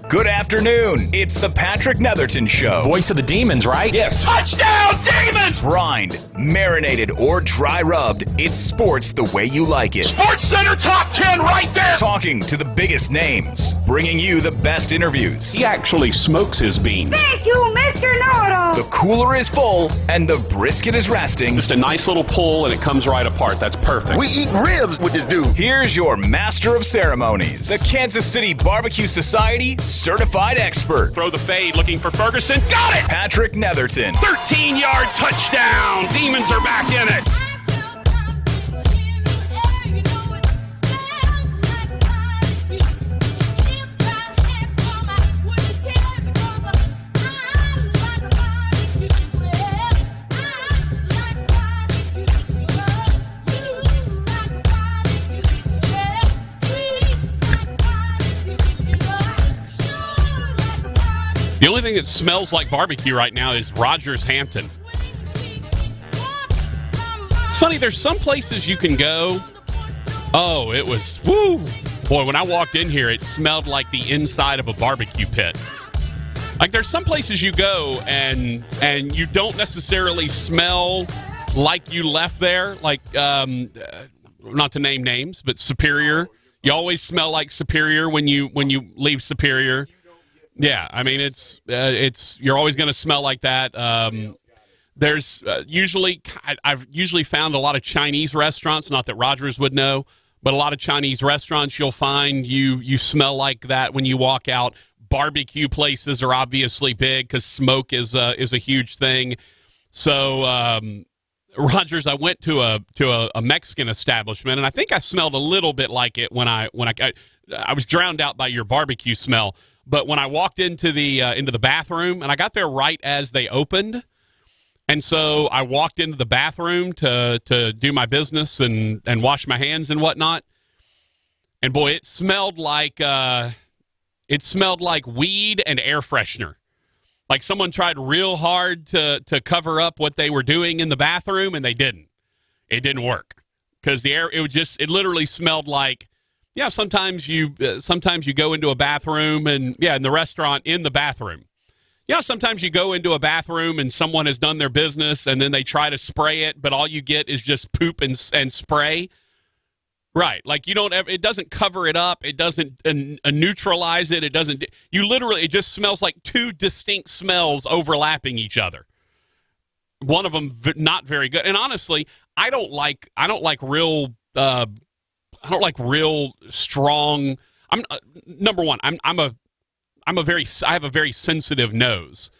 Good afternoon. It's the Patrick Netherton Show. Voice of the Demons, right? Yes. Touchdown, Demons! Brined, marinated, or dry rubbed, it's sports the way you like it. Sports Center top 10 right there! Talking to the biggest names, bringing you the best interviews. He actually smokes his beans. Thank you, Mr. Know-It-All. The cooler is full, and the brisket is resting. Just a nice little pull, and it comes right apart. That's perfect. We eat ribs with this dude. Here's your master of ceremonies, the Kansas City Barbecue Society certified expert, Throw the fade, looking for Ferguson. Got it! Patrick Netherton. 13-yard touchdown. Demons are back in it. The only thing that smells like barbecue right now is Rogers Hampton. It's funny, there's some places you can go. Oh, it was, woo. Boy, when I walked in here, it smelled like the inside of a barbecue pit. Like, there's some places you go and you don't necessarily smell like you left there. Like, not to name names, but Superior. You always smell like Superior when you leave Superior. Yeah, I mean, it's you're always going to smell like that. There's I've usually found a lot of Chinese restaurants, not that Rogers would know, but a lot of Chinese restaurants you'll find you smell like that when you walk out. Barbecue places are obviously big because smoke is a huge thing. So Rogers, I went to a Mexican establishment, and I think I smelled a little bit like it when I was drowned out by your barbecue smell. But when I walked into the bathroom, and I got there right as they opened, and so I walked into the bathroom to do my business and wash my hands and whatnot, and boy, it smelled like weed and air freshener. Like someone tried real hard to cover up what they were doing in the bathroom, and they didn't. It didn't work because the air it literally smelled like. Yeah, sometimes you go into a bathroom and in the restaurant in the bathroom. Yeah, sometimes you go into a bathroom and someone has done their business and then they try to spray it, but all you get is just poop and spray. Right, like it doesn't cover it up, it doesn't neutralize it, it just smells like two distinct smells overlapping each other. One of them not very good. And honestly, I don't like real strong. Number one. I have a very sensitive nose,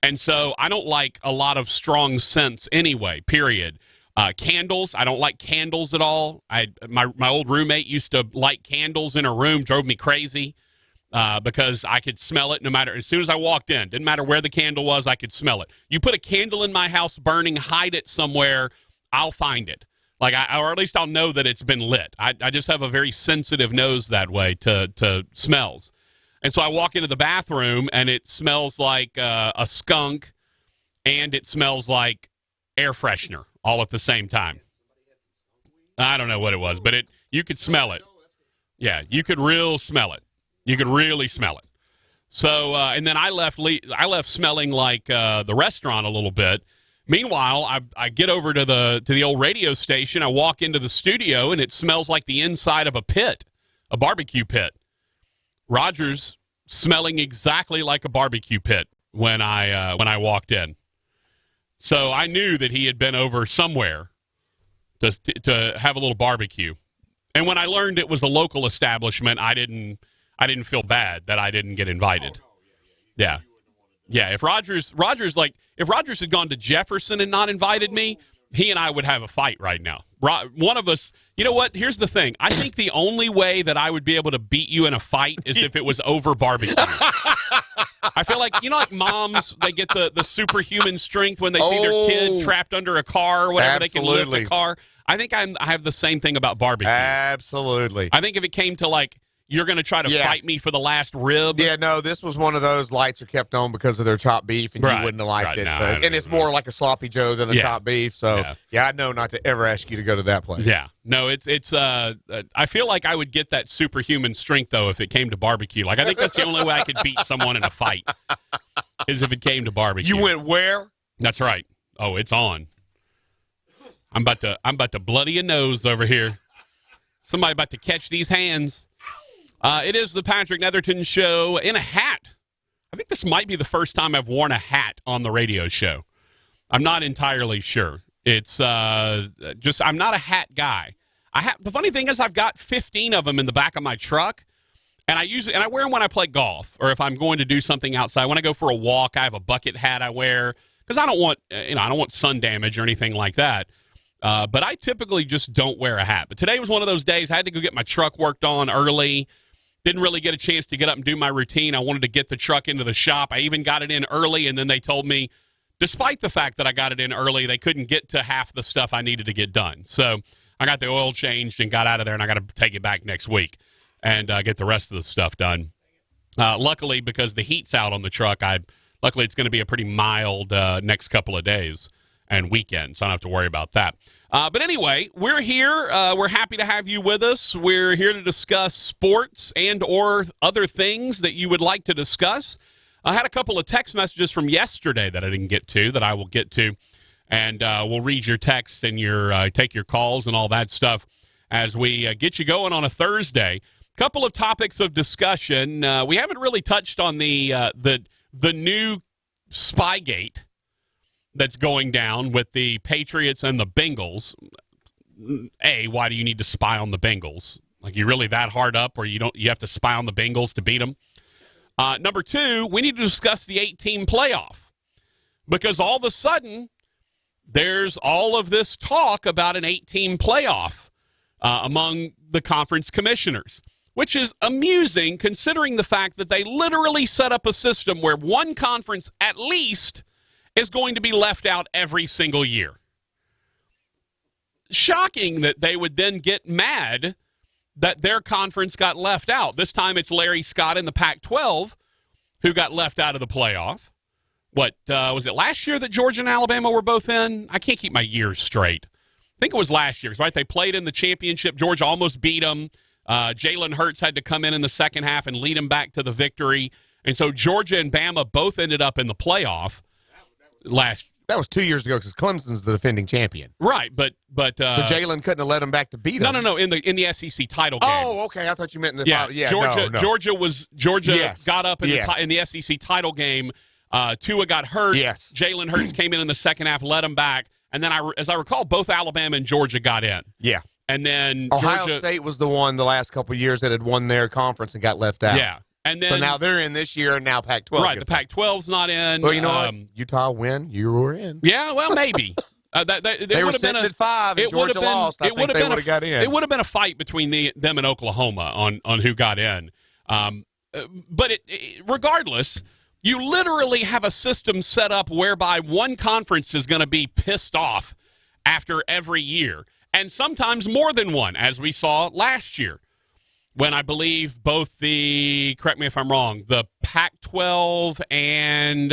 and so I don't like a lot of strong scents anyway. Period. Candles. I don't like candles at all. My old roommate used to light candles in her room. Drove me crazy because I could smell it no matter. As soon as I walked in, didn't matter where the candle was, I could smell it. You put a candle in my house burning, hide it somewhere, I'll find it. Like, or at least I'll know that it's been lit. I just have a very sensitive nose that way to smells. And so I walk into the bathroom, and it smells like a skunk, and it smells like air freshener all at the same time. I don't know what it was, but you could smell it. Yeah, you could smell it. You could really smell it. So, and then I left smelling like the restaurant a little bit. Meanwhile, I get over to the old radio station. I walk into the studio, and it smells like the inside of a pit, a barbecue pit. Rogers smelling exactly like a barbecue pit when I walked in. So I knew that he had been over somewhere to have a little barbecue. And when I learned it was a local establishment, I didn't feel bad that I didn't get invited. Yeah. Yeah, if Rogers had gone to Jefferson and not invited me, he and I would have a fight right now. One of us, you know what? Here's the thing. I think the only way that I would be able to beat you in a fight is if it was over barbecue. I feel like, like moms, they get the superhuman strength when they see their kid trapped under a car or whatever. Absolutely. They can lift the car. I think I have the same thing about barbecue. Absolutely. I think if it came to, like, you're going to try to Yeah. fight me for the last rib. Yeah, no, this was one of those lights are kept on because of their chopped beef, and Right, you wouldn't have liked right, it. no, So, I and it's don't know. more like a sloppy Joe than a Yeah. chopped beef. So, Yeah. I know not to ever ask you to go to that place. Yeah, no, it's. I feel like I would get that superhuman strength though if it came to barbecue. Like I think that's the only way I could beat someone in a fight is if it came to barbecue. You went where? That's right. Oh, it's on. I'm about to bloody a nose over here. Somebody about to catch these hands. It is the Patrick Netherton Show in a hat. I think this might be the first time I've worn a hat on the radio show. I'm not entirely sure. It's just I'm not a hat guy. The funny thing is I've got 15 of them in the back of my truck, and I wear them when I play golf or if I'm going to do something outside. When I go for a walk, I have a bucket hat I wear because I don't want sun damage or anything like that. But I typically just don't wear a hat. But today was one of those days I had to go get my truck worked on early. Didn't really get a chance to get up and do my routine. I wanted to get the truck into the shop. I even got it in early, and then they told me, despite the fact that I got it in early, they couldn't get to half the stuff I needed to get done. So I got the oil changed and got out of there, and I got to take it back next week and get the rest of the stuff done. Luckily, because the heat's out on the truck, luckily it's going to be a pretty mild next couple of days and weekend, so I don't have to worry about that. But anyway, we're here. We're happy to have you with us. We're here to discuss sports and or other things that you would like to discuss. I had a couple of text messages from yesterday that I didn't get to that I will get to, and we'll read your texts and take your calls and all that stuff as we get you going on a Thursday. Couple of topics of discussion. We haven't really touched on the new Spygate that's going down with the Patriots and the Bengals. A, why do you need to spy on the Bengals? Like, you really that hard up where you have to spy on the Bengals to beat them? Number two, we need to discuss the 8-team playoff because all of a sudden there's all of this talk about an 8-team playoff among the conference commissioners, which is amusing considering the fact that they literally set up a system where one conference at least is going to be left out every single year. Shocking that they would then get mad that their conference got left out. This time it's Larry Scott in the Pac-12 who got left out of the playoff. What, was it last year that Georgia and Alabama were both in? I can't keep my years straight. I think it was last year, right? They played in the championship. Georgia almost beat them. Jalen Hurts had to come in the second half and lead them back to the victory. And so Georgia and Bama both ended up in the playoff. That was 2 years ago because Clemson's the defending champion. Right, but so Jalen couldn't have let him back to beat him. No, in the SEC title game. Oh, okay. I thought you meant in the title. Yeah, Georgia Yes. got up in Yes. in the SEC title game. Tua got hurt. Yes. Jalen Hurts came in the second half, let him back, and then as I recall, both Alabama and Georgia got in. Yeah. And then Ohio Georgia, State was the one the last couple of years that had won their conference and got left out. Yeah. And then So now they're in this year, and now Pac-12. right, the Pac-12's not in. Well, you know what? Utah win, you were in. Yeah, well, maybe. They were sitting at 5, and Georgia lost. I think they would have got in. It would have been a fight between them and Oklahoma on who got in. But regardless, you literally have a system set up whereby one conference is going to be pissed off after every year, and sometimes more than one, as we saw last year, when I believe both correct me if I'm wrong, the Pac-12 and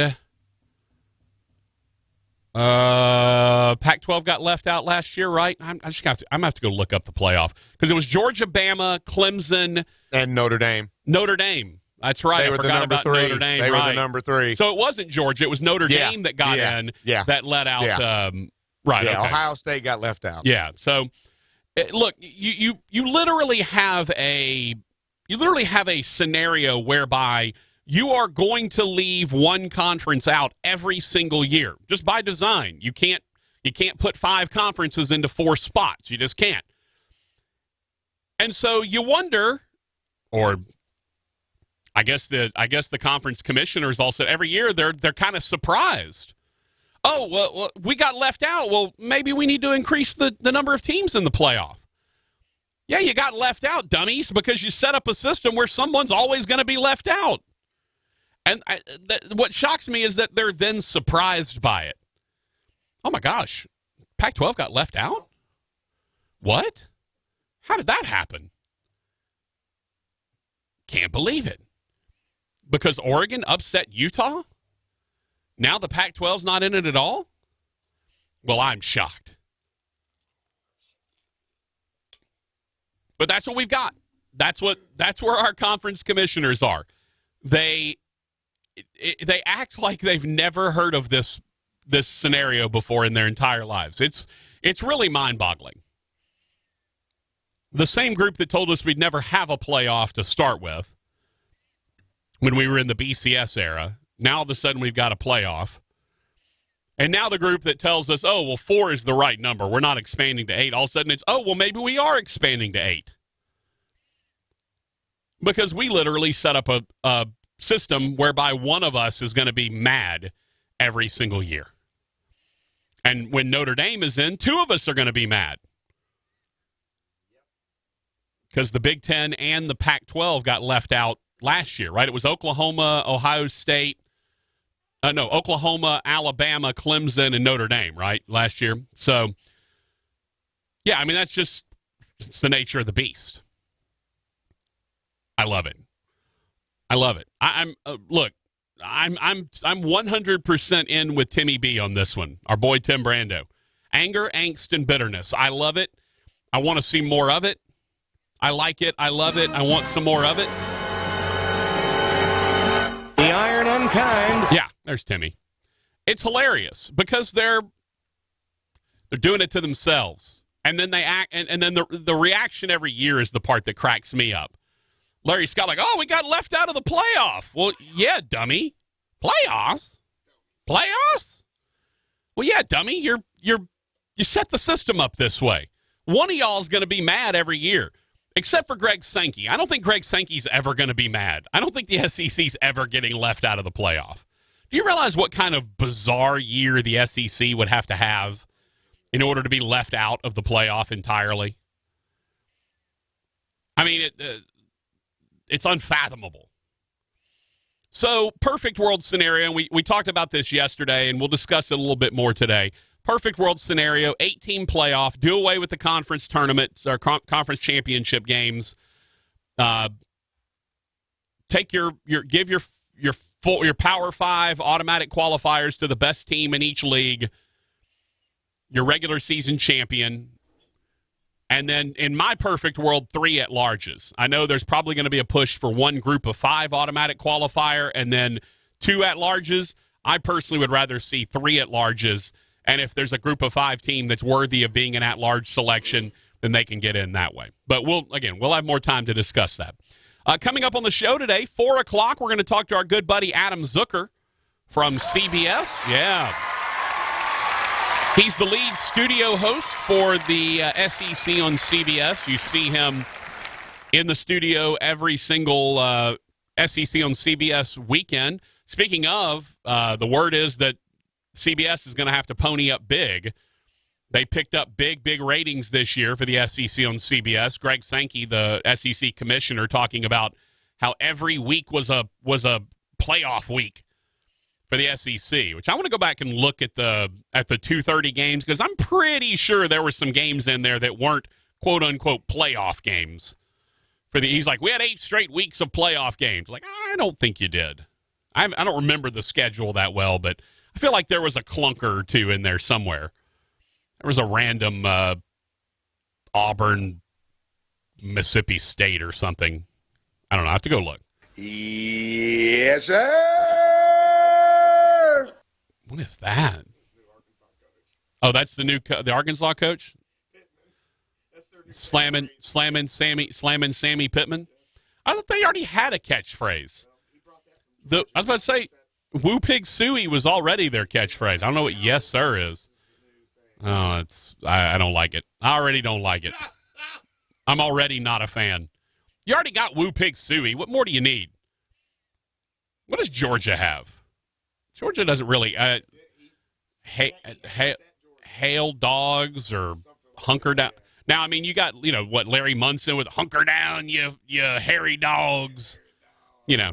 Pac-12 got left out last year, right? I'm going to have to go look up the playoff because it was Georgia, Bama, Clemson, and Notre Dame. Notre Dame. That's right. They were I forgot about three. Notre Dame. They right. were the number 3. So it wasn't Georgia. It was Notre Dame that got in. Yeah. That let out. Yeah. Right. Yeah. Okay. Ohio State got left out. Yeah. So look, you literally have a scenario whereby you are going to leave one conference out every single year just by design. You can't put 5 conferences into 4 spots. You just can't. And so you wonder, or I guess the conference commissioners also every year they're kind of surprised. Oh, well, we got left out. Well, maybe we need to increase the number of teams in the playoff. Yeah, you got left out, dummies, because you set up a system where someone's always going to be left out. And what shocks me is that they're then surprised by it. Oh, my gosh. Pac-12 got left out? What? How did that happen? can't believe it. Because Oregon upset Utah? Now the Pac-12's not in it at all? Well, I'm shocked. But that's what we've got. That's where our conference commissioners are. They act like they've never heard of this scenario before in their entire lives. It's really mind-boggling. The same group that told us we'd never have a playoff to start with when we were in the BCS era, now all of a sudden we've got a playoff. And now the group that tells us, 4 is the right number, we're not expanding to 8, all of a sudden it's, maybe we are expanding to 8. Because we literally set up a system whereby one of us is going to be mad every single year. And when Notre Dame is in, 2 of us are going to be mad. Because the Big Ten and the Pac-12 got left out last year, right? It was Oklahoma, Ohio State. Oklahoma, Alabama, Clemson, and Notre Dame, right, last year. So, yeah, I mean, it's the nature of the beast. I love it. I'm 100% in with Timmy B on this one. Our boy Tim Brando. Anger, angst, and bitterness. I love it. I want to see more of it. I like it. I love it. I want some more of it. The iron unkind. Yeah, there's Timmy. It's hilarious because they're doing it to themselves. And then they act, and then the reaction every year is the part that cracks me up. Larry Scott, we got left out of the playoff. Well, yeah, dummy. Playoffs? Well, yeah, dummy. You set the system up this way. One of y'all is going to be mad every year, except for Greg Sankey. I don't think Greg Sankey's ever going to be mad. I don't think the SEC's ever getting left out of the playoff. Do you realize what kind of bizarre year the SEC would have to have in order to be left out of the playoff entirely? I mean, it's unfathomable. So, perfect world scenario, and we talked about this yesterday, and we'll discuss it a little bit more today. Perfect world scenario, 8-team playoff, do away with the conference tournaments or conference championship games. Take give your Power 5 automatic qualifiers to the best team in each league, your regular season champion. And then, in my perfect world, 3 at-larges. I know there's probably going to be a push for 1 group of 5 automatic qualifier and then 2 at-larges. I personally would rather see 3 at-larges. And if there's a group of 5 team that's worthy of being an at-large selection, then they can get in that way. But we'll have more time to discuss that. Coming up on the show today, 4 o'clock, we're going to talk to our good buddy Adam Zucker from CBS. Yeah. He's the lead studio host for the SEC on CBS. You see him in the studio every single SEC on CBS weekend. Speaking of, the word is that CBS is going to have to pony up big. They picked up big ratings this year for the SEC on CBS. Greg Sankey, the SEC commissioner, talking about how every week was a playoff week for the SEC, which I want to go back and look at the 2:30 games because I'm pretty sure there were some games in there that weren't quote unquote playoff games. He's like, we had 8 straight weeks of playoff games. Like, I don't think you did. I don't remember the schedule that well, but I feel like there was a clunker or 2 in there somewhere. There was a random Auburn, Mississippi State or something. I don't know. I have to go look. Yes, sir. What is that? Oh, that's the Arkansas coach? Slamming Sammy Pittman. I thought they already had a catchphrase. I was about to say, Woo Pig Suey was already their catchphrase. I don't know what yes sir is. Oh, I don't like it. I already don't like it. I'm already not a fan. You already got Woo Pig Suey. What more do you need? What does Georgia have? Georgia doesn't really hail dogs or hunker down. Now, I mean, you got Larry Munson with hunker down, you hairy dogs,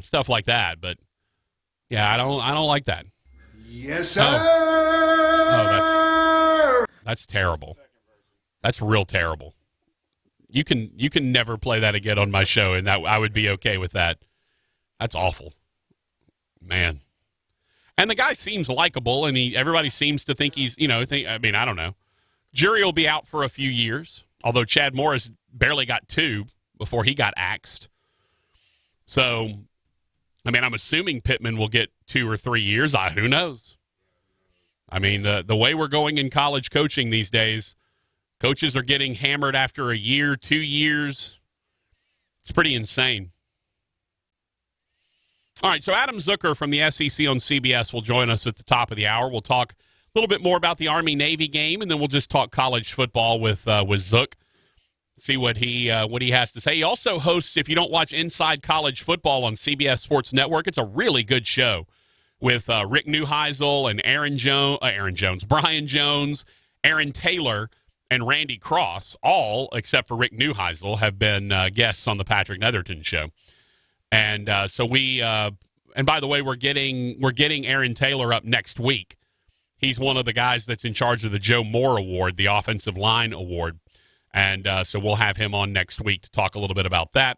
stuff like that. But yeah, I don't like that. Yes, sir. Oh, that's terrible. That's real terrible. You can never play that again on my show, and that I would be okay with that. That's awful, man. And the guy seems likable, and everybody seems to think he's, I don't know. Jury will be out for a few years, although Chad Morris barely got 2 before he got axed. So, I'm assuming Pittman will get 2 or 3 years. Who knows? The way we're going in college coaching these days, coaches are getting hammered after a year, 2 years. It's pretty insane. All right, so Adam Zucker from the SEC on CBS will join us at the top of the hour. We'll talk a little bit more about the Army-Navy game, and then we'll just talk college football with Zook, see what he has to say. He also hosts, if you don't watch Inside College Football on CBS Sports Network, it's a really good show with Rick Neuheisel and Brian Jones, Aaron Taylor, and Randy Cross, all, except for Rick Neuheisel, have been guests on the Patrick Netherton Show. And so and by the way, we're getting Aaron Taylor up next week. He's one of the guys that's in charge of the Joe Moore Award, the Offensive Line Award. And so we'll have him on next week to talk a little bit about that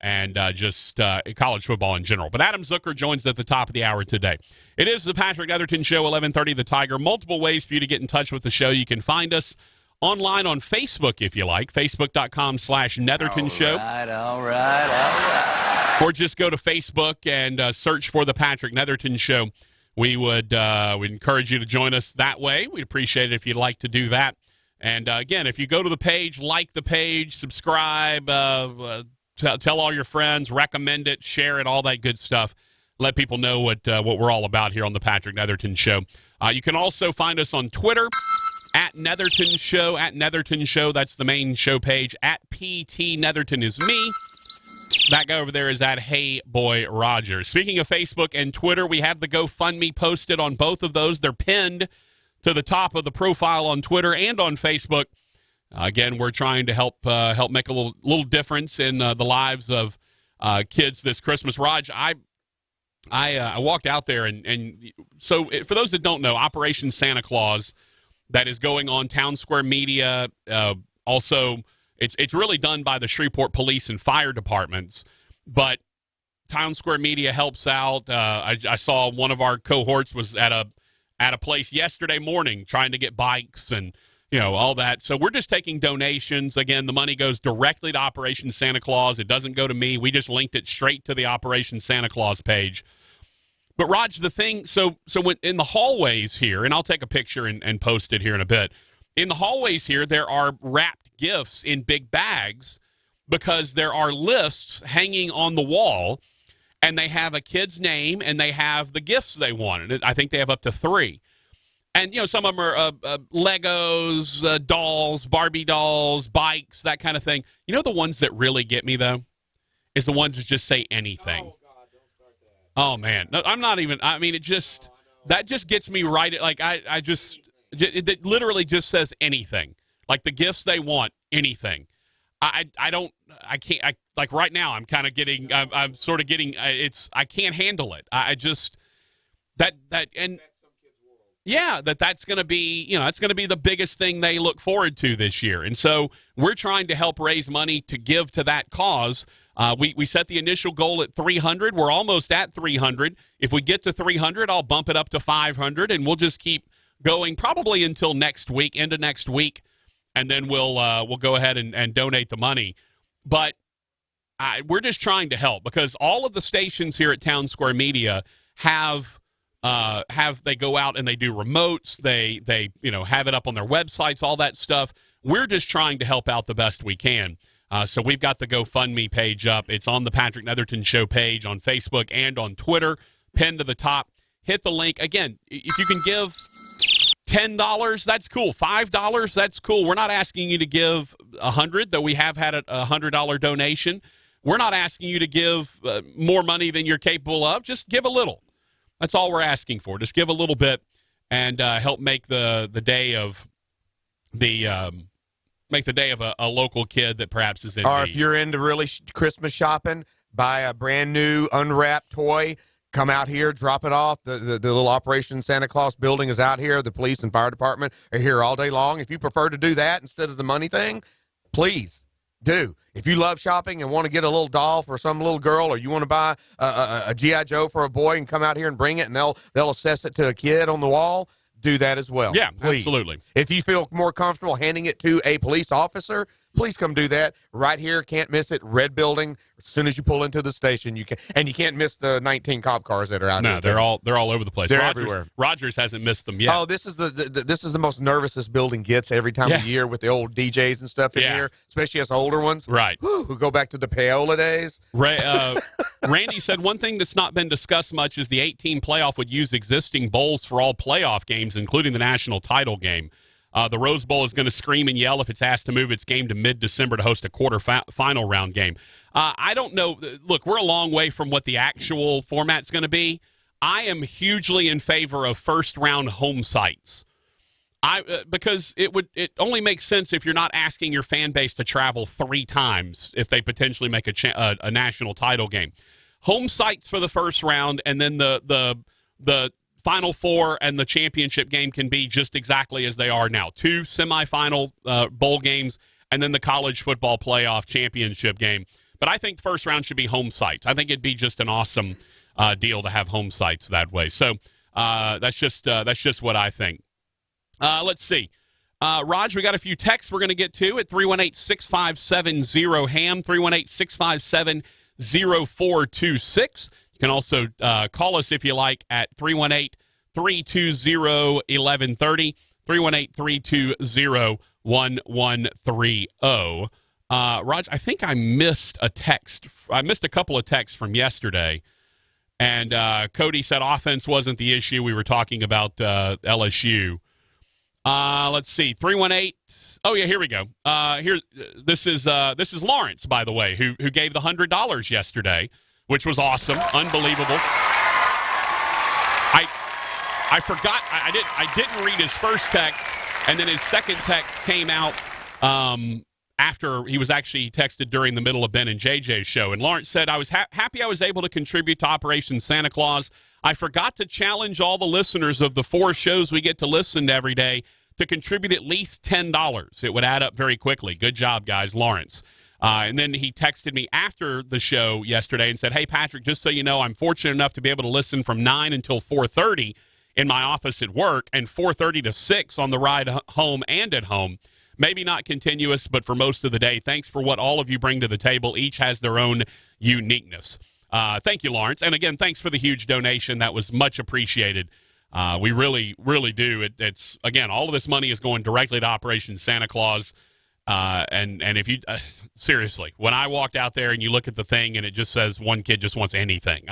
and just college football in general. But Adam Zucker joins at the top of the hour today. It is the Patrick Netherton Show, 1130 The Tiger. Multiple ways for you to get in touch with the show. You can find us online on Facebook, if you like, facebook.com/Netherton Show. All right. Or just go to Facebook and search for the Patrick Netherton Show. We would encourage you to join us that way. We'd appreciate it if you'd like to do that. And, again, if you go to the page, like the page, subscribe, tell all your friends, recommend it, share it, all that good stuff. Let people know what we're all about here on the Patrick Netherton Show. You can also find us on Twitter, at Netherton Show. That's the main show page. At PT Netherton is me. That guy over there is at Hey Boy Roger. Speaking of Facebook and Twitter, we have the GoFundMe posted on both of those. They're pinned to the top of the profile on Twitter and on Facebook. Again, we're trying to help make a little difference in the lives of kids this Christmas. Raj, I walked out there, and so for those that don't know, Operation Santa Claus that is going on Town Square Media, also. It's really done by the Shreveport Police and Fire Departments, but Town Square Media helps out. I saw one of our cohorts was at a place yesterday morning trying to get bikes and all that. So we're just taking donations. Again, the money goes directly to Operation Santa Claus. It doesn't go to me. We just linked it straight to the Operation Santa Claus page. But Raj, the thing, so when, in the hallways here, and I'll take a picture and post it here in a bit. In the hallways here, there are wrapped gifts in big bags because there are lists hanging on the wall, and they have a kid's name and they have the gifts they wanted. I think they have up to 3. And, some of them are Legos, dolls, Barbie dolls, bikes, that kind of thing. The ones that really get me, though, is the ones that just say anything. Oh, God, don't start that. Oh, man. No, I'm not even, that just gets me right. Like, it literally just says anything. Like the gifts they want, anything. I can't, like right now I'm kind of getting, I'm sort of getting, I can't handle it. That's going to be, it's going to be the biggest thing they look forward to this year. And so we're trying to help raise money to give to that cause. We set the initial goal at 300. We're almost at 300. If we get to 300, I'll bump it up to 500, and we'll just keep going probably until next week, end of next week. And then we'll go ahead and donate the money. But we're just trying to help because all of the stations here at Town Square Media have they go out and they do remotes. They have it up on their websites, all that stuff. We're just trying to help out the best we can. So we've got the GoFundMe page up. It's on the Patrick Netherton Show page on Facebook and on Twitter, pinned to the top. Hit the link. Again, if you can give $10, that's cool. $5, that's cool. We're not asking you to give $100, though we have had a $100 donation. We're not asking you to give more money than you're capable of. Just give a little. That's all we're asking for. Just give a little bit and help make the day of a local kid that perhaps is in need. Or if you're into really Christmas shopping, buy a brand new unwrapped toy. Come out here, drop it off. The little Operation Santa Claus building is out here. The police and fire department are here all day long. If you prefer to do that instead of the money thing, please do. If you love shopping and want to get a little doll for some little girl, or you want to buy a G.I. Joe for a boy and come out here and bring it, and they'll assess it to a kid on the wall, do that as well. Yeah, please. absolutely. If you feel more comfortable handing it to a police officer, please come do that right here. Can't miss it. Red building. As soon as you pull into the station, you can't miss the 19 cop cars that are out there. No, they're all over the place. They're everywhere. Rogers hasn't missed them yet. Oh, this is the most nervous this building gets every time of year with the old DJs and stuff in here, especially us older ones. Right. Who go back to the payola days. Randy said one thing that's not been discussed much is the 8-team playoff would use existing bowls for all playoff games, including the national title game. The Rose Bowl is going to scream and yell if it's asked to move its game to mid-December to host a quarter-final round game. I don't know. Look, we're a long way from what the actual format's going to be. I am hugely in favor of first-round home sites. Because it only makes sense if you're not asking your fan base to travel 3 times if they potentially make a national title game. Home sites for the first round, and then the Final Four and the championship game can be just exactly as they are now. 2 semifinal bowl games, and then the college football playoff championship game. But I think first round should be home sites. I think it'd be just an awesome deal to have home sites that way. So that's just what I think. Let's see. Raj, we got a few texts we're going to get to at 318-657-0-HAM, 318-657-0426. You can also call us if you like at 318-320-1130, 318-320-1130. Raj, I think I missed a text. I missed a couple of texts from yesterday. And Cody said offense wasn't the issue. We were talking about LSU. Let's see. 318. Oh yeah, here we go. This is Lawrence, by the way, who gave the $100 yesterday, which was awesome, unbelievable. I forgot. I didn't read his first text, and then his second text came out after he was actually texted during the middle of Ben and JJ's show. And Lawrence said, I was happy I was able to contribute to Operation Santa Claus. I forgot to challenge all the listeners of the 4 shows we get to listen to every day to contribute at least $10. It would add up very quickly. Good job, guys, Lawrence. And then he texted me after the show yesterday and said, hey, Patrick, just so you know, I'm fortunate enough to be able to listen from 9 until 4:30 in my office at work and 4:30 to 6 on the ride home and at home. Maybe not continuous, but for most of the day. Thanks for what all of you bring to the table. Each has their own uniqueness. Thank you, Lawrence. And again, thanks for the huge donation. That was much appreciated. We really, really do. It's again, all of this money is going directly to Operation Santa Claus. And if you seriously, when I walked out there and you look at the thing and it just says one kid just wants anything,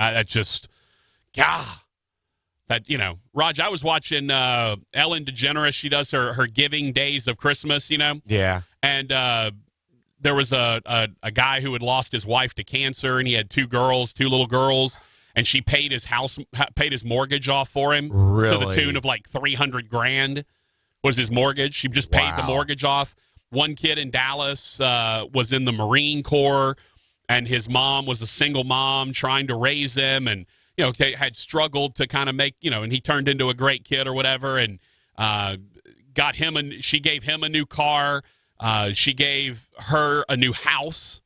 Raj, I was watching Ellen DeGeneres. She does her giving days of Christmas, Yeah. And there was a guy who had lost his wife to cancer, and he had 2 little girls, and she paid his mortgage off for him to the tune of like $300,000 was his mortgage. She just paid the mortgage off. One kid in Dallas was in the Marine Corps, and his mom was a single mom trying to raise him, and had struggled to kind of make and he turned into a great kid or whatever, and she gave him a new car. She gave her a new house,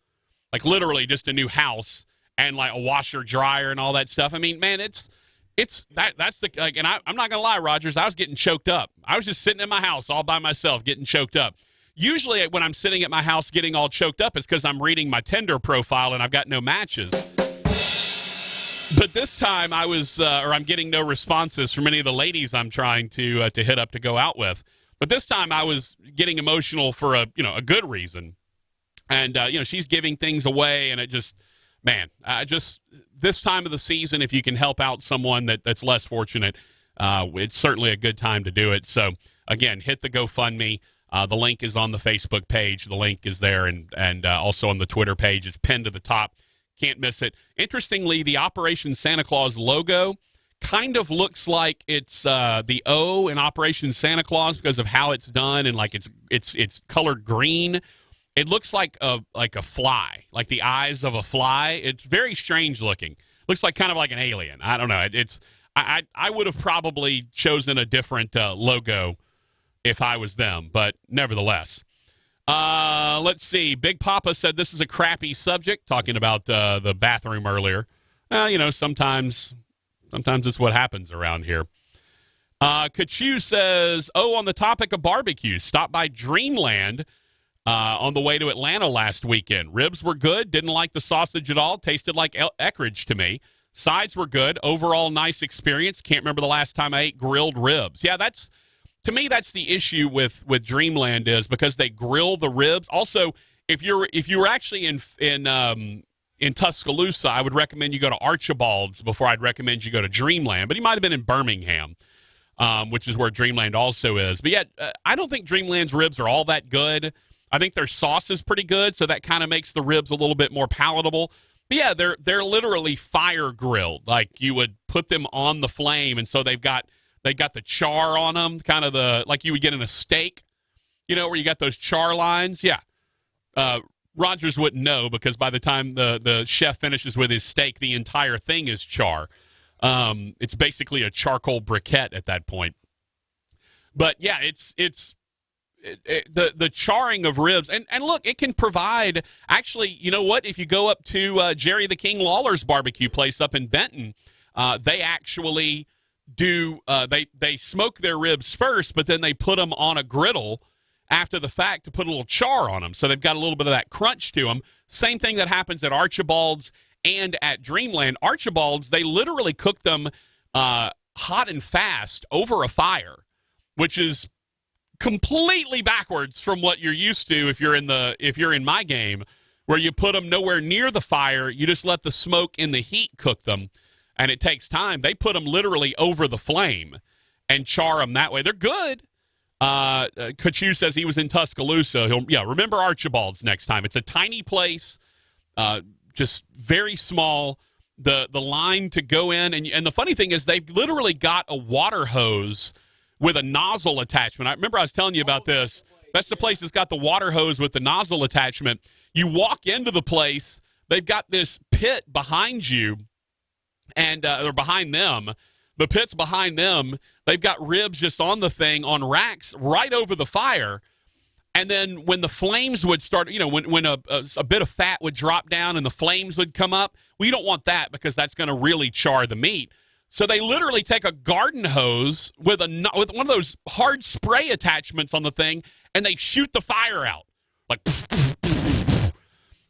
like literally just a new house, and like a washer, dryer, and all that stuff. I mean, man, that's the and I'm not gonna lie, Rogers, I was getting choked up. I was just sitting in my house all by myself, getting choked up. Usually, when I'm sitting at my house getting all choked up, it's because I'm reading my Tinder profile and I've got no matches. But this time, I'm getting no responses from any of the ladies I'm trying to hit up to go out with. But this time I was getting emotional for a good reason. And, she's giving things away, and it just, this time of the season, if you can help out someone that's less fortunate, it's certainly a good time to do it. So, again, hit the GoFundMe. The link is on the Facebook page. The link is there, and also on the Twitter page. It's pinned to the top. Can't miss it. Interestingly, the Operation Santa Claus logo kind of looks like it's the O in Operation Santa Claus because of how it's done, and like it's colored green. It looks like a fly, like the eyes of a fly. It's very strange looking. Looks like kind of like an alien. I don't know. I would have probably chosen a different logo if I was them, but nevertheless. Let's see. Big Papa said this is a crappy subject, talking about the bathroom earlier. Sometimes it's what happens around here. Kachu says, on the topic of barbecue, stopped by Dreamland on the way to Atlanta last weekend. Ribs were good. Didn't like the sausage at all. Tasted like Eckrich to me. Sides were good. Overall, nice experience. Can't remember the last time I ate grilled ribs. Yeah, to me, that's the issue with Dreamland, is because they grill the ribs. Also, if you were actually in Tuscaloosa, I would recommend you go to Archibald's before I'd recommend you go to Dreamland. But he might have been in Birmingham, which is where Dreamland also is. But yet, I don't think Dreamland's ribs are all that good. I think their sauce is pretty good, so that kind of makes the ribs a little bit more palatable. But yeah, they're literally fire grilled. Like, you would put them on the flame, and so they got the char on them, kind of like you would get in a steak, where you got those char lines. Yeah. Rogers wouldn't know, because by the time the chef finishes with his steak, the entire thing is char. It's basically a charcoal briquette at that point. But yeah, it's the charring of ribs, and look, it can provide. Actually, you know what? If you go up to Jerry the King Lawler's barbecue place up in Benton, they actually do. They smoke their ribs first, but then they put them on a griddle after the fact to put a little char on them, so they've got a little bit of that crunch to them. Same thing that happens at Archibald's and at Dreamland. Archibald's, they literally cook them hot and fast over a fire, which is completely backwards from what you're used to if you're in my game, where you put them nowhere near the fire. You just let the smoke and the heat cook them, and it takes time. They put them literally over the flame and char them that way. They're good. Kachu says he was in Tuscaloosa. Remember Archibald's next time. It's a tiny place, just very small. The line to go in, and the funny thing is they've literally got a water hose with a nozzle attachment. I remember I was telling you about this. That's the place that's got the water hose with the nozzle attachment. You walk into the place, they've got this pit behind you, and or behind them. The pit's behind them. They've got ribs just on the thing, on racks right over the fire. And then when the flames would start, when a bit of fat would drop down and the flames would come up, we don't want that, because that's going to really char the meat. So they literally take a garden hose with one of those hard spray attachments on the thing, and they shoot the fire out, like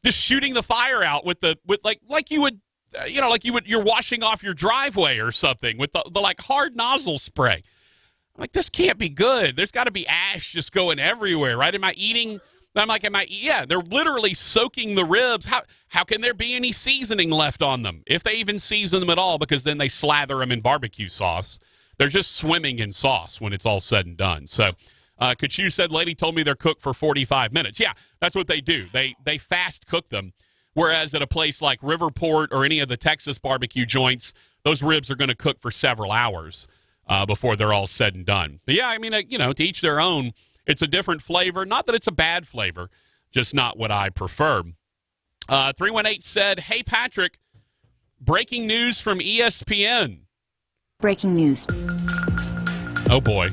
just shooting the fire out with like you would, you're washing off your driveway or something with the like hard nozzle spray. I'm like, this can't be good. There's got to be ash just going everywhere, right? Am I eating? I'm like, yeah, they're literally soaking the ribs. How can there be any seasoning left on them, if they even season them at all, because then they slather them in barbecue sauce. They're just swimming in sauce when it's all said and done. So Kachu said, lady told me they're cooked for 45 minutes. Yeah, that's what they do. They fast cook them, whereas at a place like Riverport or any of the Texas barbecue joints, those ribs are going to cook for several hours before they're all said and done. But yeah, I mean, to each their own. It's a different flavor. Not that it's a bad flavor, just not what I prefer. 318 said, hey, Patrick, breaking news from ESPN. Breaking news. Oh, boy.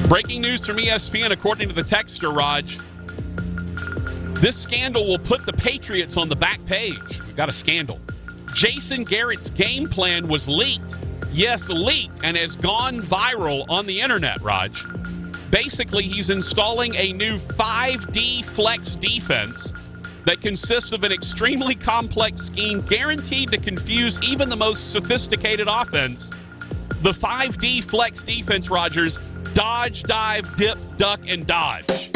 Breaking news from ESPN, according to the texter, Raj. This scandal will put the Patriots on the back page. We've got a scandal. Jason Garrett's game plan was leaked. Yes, leaked, and has gone viral on the internet, Raj. Basically, he's installing a new 5D flex defense that consists of an extremely complex scheme guaranteed to confuse even the most sophisticated offense. The 5D flex defense, Rogers, dodge, dive, dip, duck, and dodge.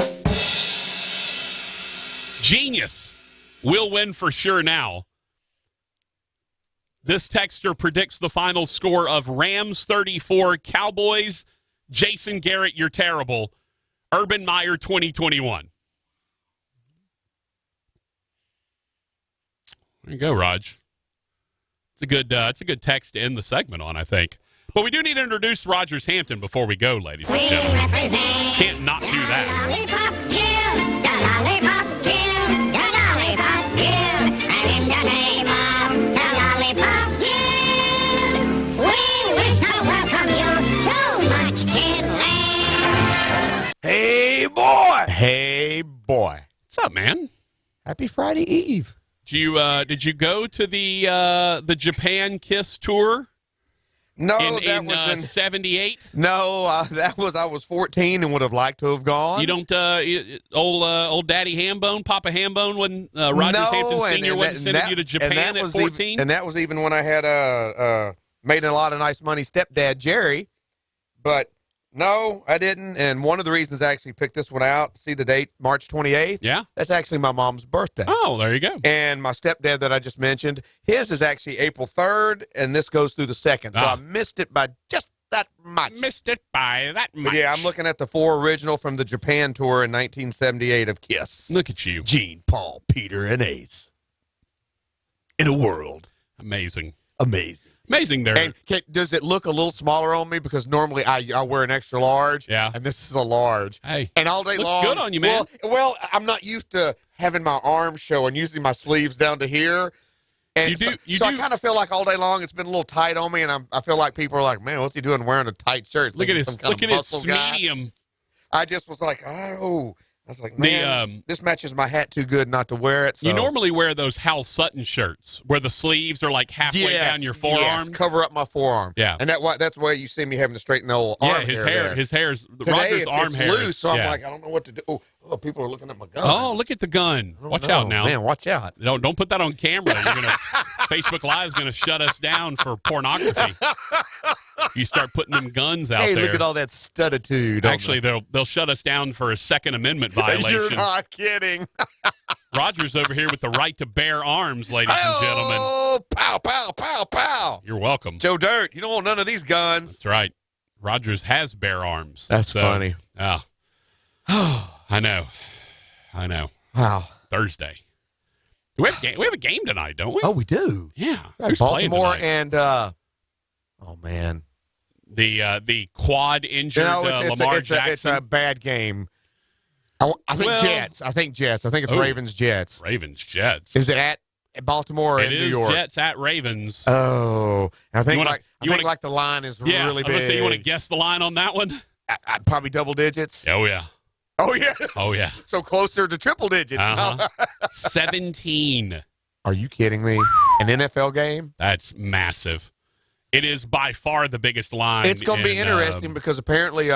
Genius. We'll win for sure now. This texter predicts the final score of Rams 34, Cowboys. Jason Garrett, you're terrible. Urban Meyer 2021. There you go, Raj. It's a good text to end the segment on, I think. But we do need to introduce Rogers Hampton before we go, ladies and gentlemen. Can't not do that. Hey, boy. What's up, man? Happy Friday Eve. Did you go to the Japan Kiss tour? No, in 78? No, I was 14 and would have liked to have gone. You don't, old Daddy Hambone, Papa Hambone, when Rogers Hampton Sr. wasn't sending you to Japan at 14? And that was even when I had made a lot of nice money stepdad, Jerry. But no, I didn't. And one of the reasons I actually picked this one out, see the date, March 28th? Yeah. That's actually my mom's birthday. Oh, there you go. And my stepdad that I just mentioned, his is actually April 3rd, and this goes through the 2nd. So I missed it by just that much. Missed it by that much. But yeah, I'm looking at the 4 original from the Japan tour in 1978 of Kiss. Look at you. Gene, Paul, Peter, and Ace. In a world. Amazing. Amazing there. And does it look a little smaller on me? Because normally I wear an extra large. Yeah. And this is a large. Hey. And all day looks long. good on you, man. Well, I'm not used to having my arms show and usually my sleeves down to here. And so I kind of feel like all day long it's been a little tight on me, and I feel like people are like, man, what's he doing wearing a tight shirt? Look at his medium. I just was like, oh. I was like, man, this matches my hat too good not to wear it. So. You normally wear those Hal Sutton shirts where the sleeves are like halfway down your forearm. Yes, cover up my forearm. Yeah. And that's why you see me having to straighten the old arm hair. His hair's Today Roger's arm hair. Loose, so I'm like, I don't know what to do. Oh, people are looking at my gun. Oh, look at the gun. Watch out now. Man, watch out. Don't put that on camera. Facebook Live is going to shut us down for pornography. If you start putting them guns out there. Hey, look at all that studitude. Actually, they'll shut us down for a Second Amendment violation. You're not kidding. Roger's over here with the right to bear arms, ladies and gentlemen. Oh, pow, pow, pow, pow. You're welcome. Joe Dirt, you don't want none of these guns. That's right. Rogers has bear arms. That's funny. I know. Wow. Thursday. We have a game tonight, don't we? Oh, we do. Yeah. Who's Baltimore and oh man, the quad injured Lamar Jackson. It's a bad game. I think Jets. I think it's Ravens Jets. Ravens Jets. Is it at Baltimore or in New York? It is Jets at Ravens. Oh, I think the line is really big. So you want to guess the line on that one? Probably double digits. Oh yeah. Oh yeah. So closer to triple digits. 17. Are you kidding me? An NFL game? That's massive. It is by far the biggest line. It's going to be interesting because apparently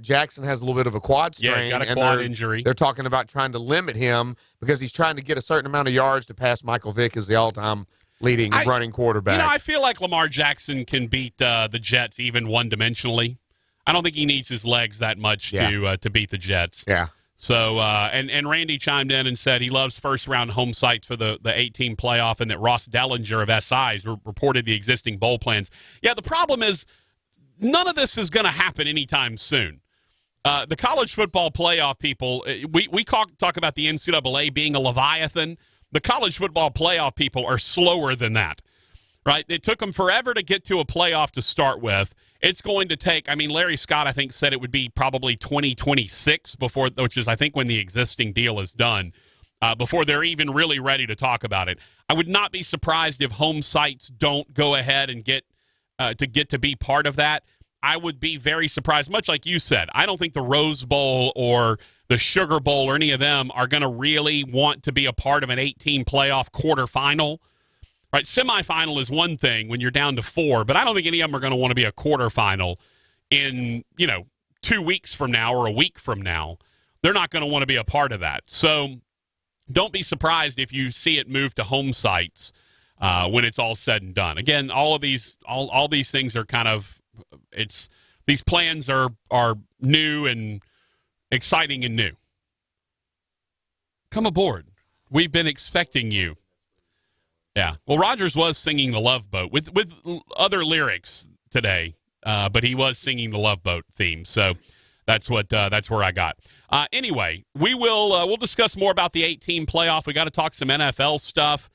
Jackson has a little bit of a quad strain. Yeah, he's got a quad injury. They're talking about trying to limit him because he's trying to get a certain amount of yards to pass Michael Vick as the all-time leading running quarterback. I feel like Lamar Jackson can beat the Jets even one-dimensionally. I don't think he needs his legs that much to beat the Jets. Yeah. So, and Randy chimed in and said he loves first-round home sites for the 18 playoff, and that Ross Dellinger of SI's reported the existing bowl plans. Yeah, the problem is none of this is going to happen anytime soon. The college football playoff people, we talk about the NCAA being a leviathan. The college football playoff people are slower than that, right? It took them forever to get to a playoff to start with. It's going to take, Larry Scott, I think, said it would be probably 2026 before, which is, I think, when the existing deal is done, before they're even really ready to talk about it. I would not be surprised if home sites don't go ahead and get to be part of that. I would be very surprised, much like you said. I don't think the Rose Bowl or the Sugar Bowl or any of them are going to really want to be a part of an 18 playoff quarterfinal. Right, semifinal is one thing when you're down to 4, but I don't think any of them are going to want to be a quarterfinal in, 2 weeks from now or a week from now. They're not going to want to be a part of that. So don't be surprised if you see it move to home sites when it's all said and done. Again, all these things are kind of these plans are new and exciting and new. Come aboard. We've been expecting you. Yeah. Well, Rogers was singing The Love Boat with other lyrics today, but he was singing the Love Boat theme. So that's where I got. Anyway, we'll discuss more about the 18 playoff. We got to talk some NFL stuff.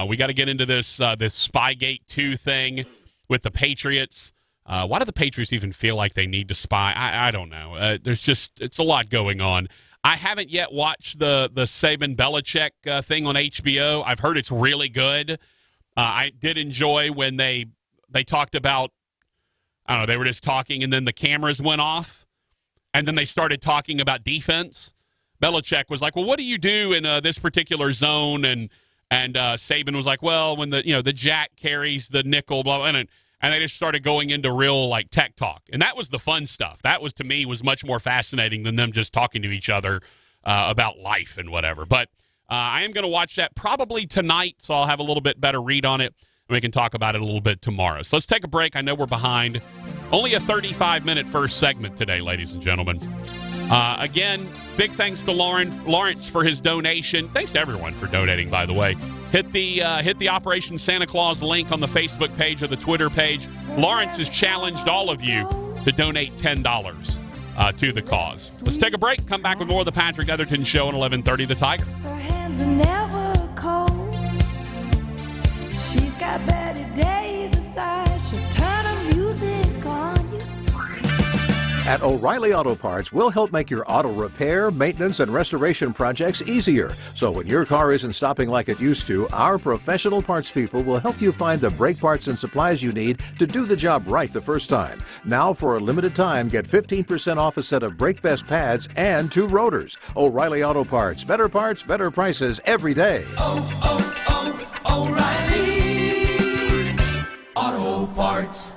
We got to get into this Spygate 2 thing with the Patriots. Why do the Patriots even feel like they need to spy? I don't know. It's a lot going on. I haven't yet watched the Saban Belichick thing on HBO. I've heard it's really good. I did enjoy when they talked about, I don't know, they were just talking and then the cameras went off and then they started talking about defense. Belichick was like, well, what do you do in this particular zone? And Saban was like, well, when the jack carries the nickel, blah, blah, and they just started going into real like tech talk. And that was the fun stuff. That was, to me, was much more fascinating than them just talking to each other about life and whatever. But I am going to watch that probably tonight, so I'll have a little bit better read on it, and we can talk about it a little bit tomorrow. So let's take a break. I know we're behind. Only a 35-minute first segment today, ladies and gentlemen. Again, big thanks to Lawrence for his donation. Thanks to everyone for donating, by the way. Hit the Operation Santa Claus link on the Facebook page or the Twitter page. Lawrence has challenged all of you to donate $10 to the cause. Let's take a break. Come back with more of the Patrick Etherton Show on 1130 The Tiger. Her hands are never cold. She's got Betty Davis eyes. She'll turn her music on you. At O'Reilly Auto Parts, we'll help make your auto repair, maintenance, and restoration projects easier. So when your car isn't stopping like it used to, our professional parts people will help you find the brake parts and supplies you need to do the job right the first time. Now, for a limited time, get 15% off a set of Brake Best pads and 2 rotors. O'Reilly Auto Parts. Better parts, better prices every day. O'Reilly Auto Parts.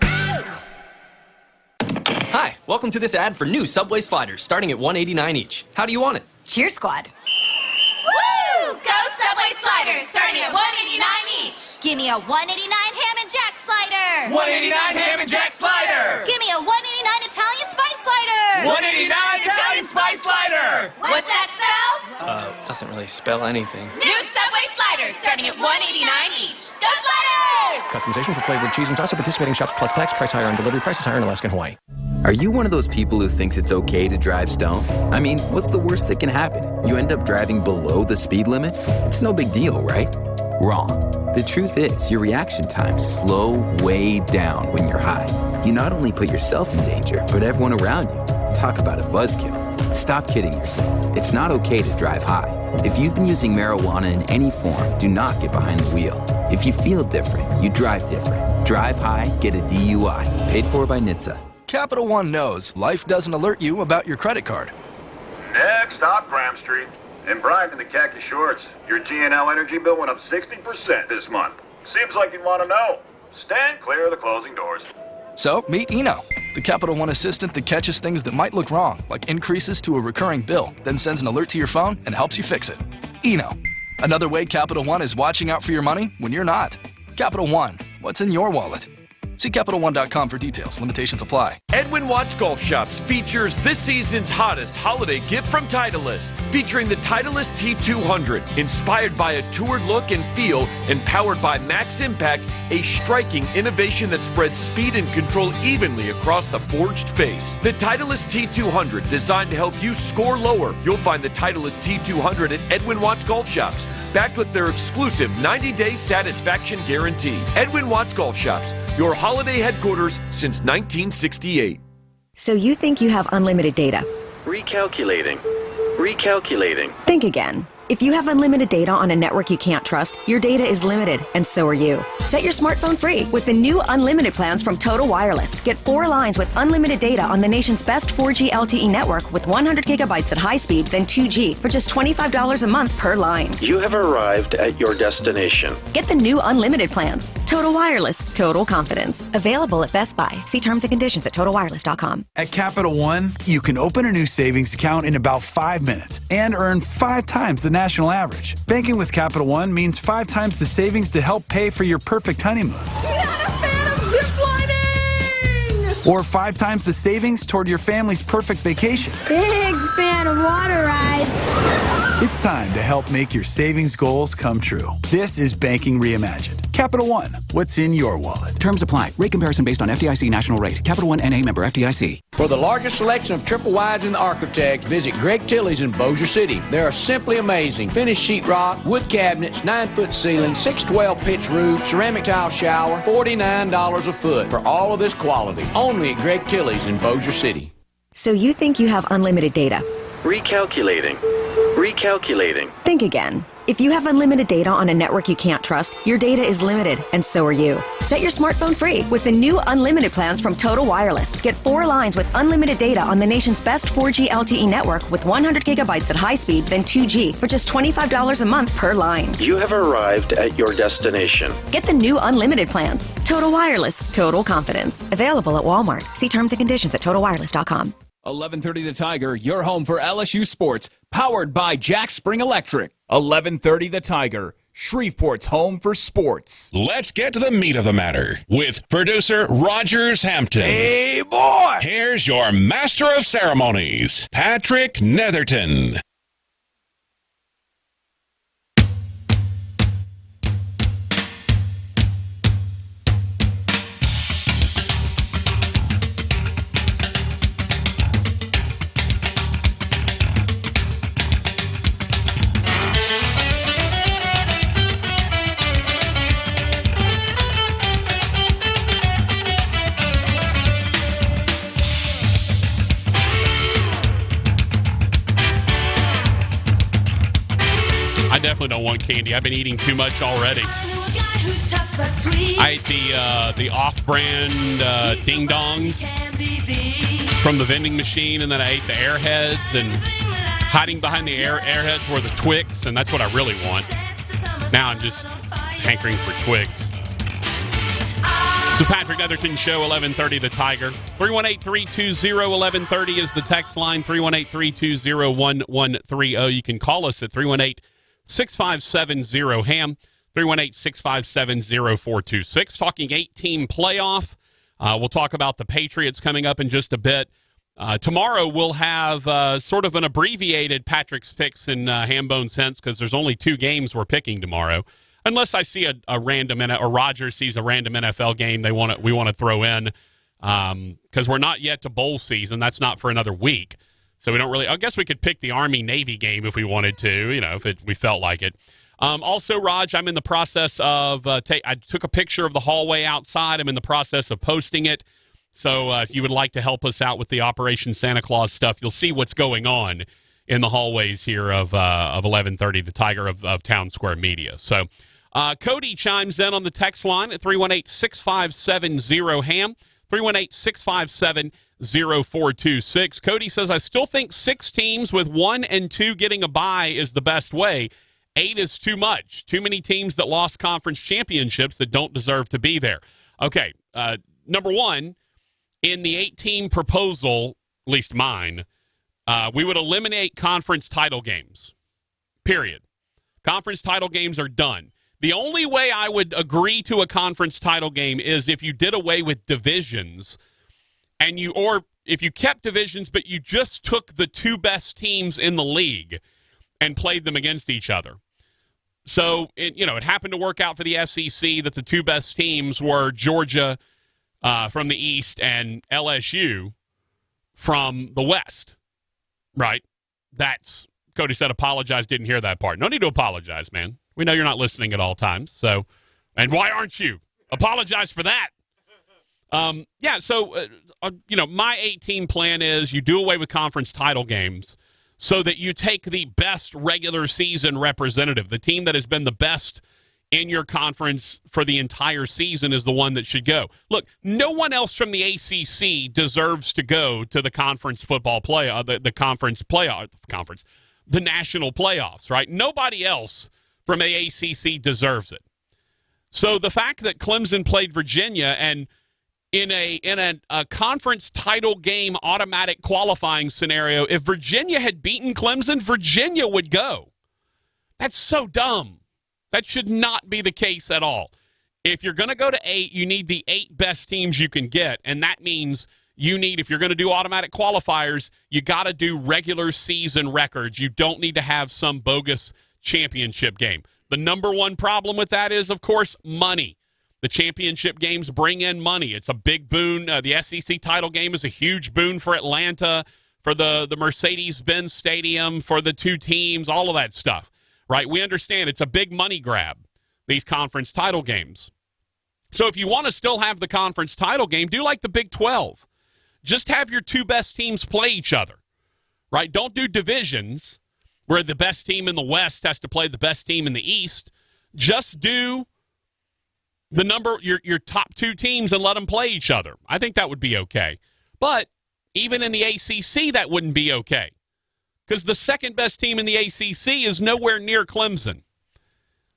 Hi, welcome to this ad for new Subway sliders starting at $1.89 each. How do you want it? Cheer Squad. Woo! Go Subway sliders starting at $1.89 each. Give me a $1.89 ham and jack slider. $1.89 ham and jack slider. Give me a $1.89 Italian spice slider. $1.89 Italian spice slider. What's that spell? Doesn't really spell anything. New Subway sliders starting at $1.89 each. Go sliders! Customization for flavored cheese and sauce at participating shops plus tax. Price higher on delivery. Prices higher in Alaska and Hawaii. Are you one of those people who thinks it's okay to drive stoned? I mean, what's the worst that can happen? You end up driving below the speed limit? It's no big deal, right? Wrong. The truth is, your reaction times slow way down when you're high. You not only put yourself in danger, but everyone around you. Talk about a buzzkill. Stop kidding yourself. It's not okay to drive high. If you've been using marijuana in any form, do not get behind the wheel. If you feel different, you drive different. Drive high, get a DUI. Paid for by NHTSA. Capital One knows life doesn't alert you about your credit card. Next stop, Graham Street. In Brian in the khaki shorts, your G&L energy bill went up 60% this month. Seems like you'd want to know. Stand clear of the closing doors. So, meet Eno, the Capital One assistant that catches things that might look wrong, like increases to a recurring bill, then sends an alert to your phone and helps you fix it. Eno, another way Capital One is watching out for your money when you're not. Capital One, what's in your wallet? See CapitalOne.com for details. Limitations apply. Edwin Watts Golf Shops features this season's hottest holiday gift from Titleist, featuring the Titleist T200, inspired by a toured look and feel and powered by Max Impact, a striking innovation that spreads speed and control evenly across the forged face. The Titleist T200, designed to help you score lower. You'll find the Titleist T200 at Edwin Watts Golf Shops, backed with their exclusive 90-day satisfaction guarantee. Edwin Watts Golf Shops, your holiday headquarters since 1968. So you think you have unlimited data? Recalculating. Think again. If you have unlimited data on a network you can't trust, your data is limited, and so are you. Set your smartphone free with the new unlimited plans from Total Wireless. Get 4 lines with unlimited data on the nation's best 4G LTE network with 100 gigabytes at high speed, then 2G for just $25 a month per line. You have arrived at your destination. Get the new unlimited plans. Total Wireless, total confidence. Available at Best Buy. See terms and conditions at TotalWireless.com. At Capital One, you can open a new savings account in about 5 minutes and earn 5 times the national average. Banking with Capital One means 5 times the savings to help pay for your perfect honeymoon. Not a fan of ziplining! Or 5 times the savings toward your family's perfect vacation. Big fan of water rides. It's time to help make your savings goals come true. This is Banking Reimagined. Capital One, what's in your wallet? Terms apply. Rate comparison based on FDIC national rate. Capital One NA, member FDIC. For the largest selection of triple wides in the Architect, visit Greg Tilley's in Bossier City. They are simply amazing. Finished sheetrock, wood cabinets, 9-foot ceiling, 612 pitch roof, ceramic tile shower, $49 a foot. For all of this quality, only at Greg Tilley's in Bossier City. So you think you have unlimited data? Recalculating. Recalculating. Think again. If you have unlimited data on a network you can't trust, your data is limited, and so are you. Set your smartphone free with the new unlimited plans from Total Wireless. Get 4 lines with unlimited data on the nation's best 4G LTE network with 100 gigabytes at high speed, then 2G for just $25 a month per line. You have arrived at your destination. Get the new unlimited plans. Total Wireless, total confidence. Available at Walmart. See terms and conditions at totalwireless.com. 11:30 The Tiger, your home for LSU sports, powered by Jack Spring Electric. 11:30 The Tiger, Shreveport's home for sports. Let's get to the meat of the matter with producer Rogers Hampton. Hey, boy! Here's your master of ceremonies, Patrick Netherton. I definitely don't want candy. I've been eating too much already. I ate the off-brand Ding Dongs from the vending machine, and then I ate the Airheads, and hiding behind the Airheads were the Twix, and that's what I really want. Now I'm just hankering for Twix. So Patrick Netherton Show, 11:30 The Tiger. 318-320-1130 is the text line, 318-320-1130. You can call us at 318-6570-HAM, 318-657-0426. Talking 8-team playoff. We'll talk about the Patriots coming up in just a bit. Tomorrow we'll have sort of an abbreviated Patrick's Picks in Hambone sense, because there's only 2 games we're picking tomorrow. Unless I see a random, or Roger sees a random NFL game we want to throw in, because we're not yet to bowl season. That's not for another week. So we don't really. I guess we could pick the Army-Navy game if we wanted to, if we felt like it. Also, Raj, I'm in the process of I took a picture of the hallway outside. I'm in the process of posting it. So if you would like to help us out with the Operation Santa Claus stuff, you'll see what's going on in the hallways here of 1130, the Tiger of Town Square Media. So Cody chimes in on the text line at 318-657-0-HAM, 318-657-0426. Cody says, I still think 6 teams with 1 and 2 getting a bye is the best way. 8 is too much. Too many teams that lost conference championships that don't deserve to be there. Okay, number one, in the 8-team proposal, at least mine, we would eliminate conference title games, period. Conference title games are done. The only way I would agree to a conference title game is if you did away with divisions, or if you kept divisions, but you just took the 2 best teams in the league and played them against each other. So, it happened to work out for the SEC that the 2 best teams were Georgia from the East and LSU from the West. Right? Cody said apologize, didn't hear that part. No need to apologize, man. We know you're not listening at all times. So, and why aren't you? Apologize for that. My 8-team plan is you do away with conference title games so that you take the best regular season representative. The team that has been the best in your conference for the entire season is the one that should go. Look, no one else from the ACC deserves to go to the conference football the national playoffs, right? Nobody else from the ACC deserves it. So the fact that Clemson played Virginia and in a conference title game automatic qualifying scenario, if Virginia had beaten Clemson, Virginia would go. That's so dumb. That should not be the case at all. If you're going to go to 8, you need the 8 best teams you can get, and that means if you're going to do automatic qualifiers, you got to do regular season records. You don't need to have some bogus championship game. The number one problem with that is, of course, money. The championship games bring in money. It's a big boon. The SEC title game is a huge boon for Atlanta, for the Mercedes-Benz Stadium, for the 2 teams, all of that stuff, right? We understand it's a big money grab, these conference title games. So if you want to still have the conference title game, do like the Big 12. Just have your 2 best teams play each other, right? Don't do divisions. where the best team in the West has to play the best team in the East. Just do your top two teams and let them play each other. I think that would be okay. But even in the ACC, that wouldn't be okay, because the second best team in the ACC is nowhere near Clemson.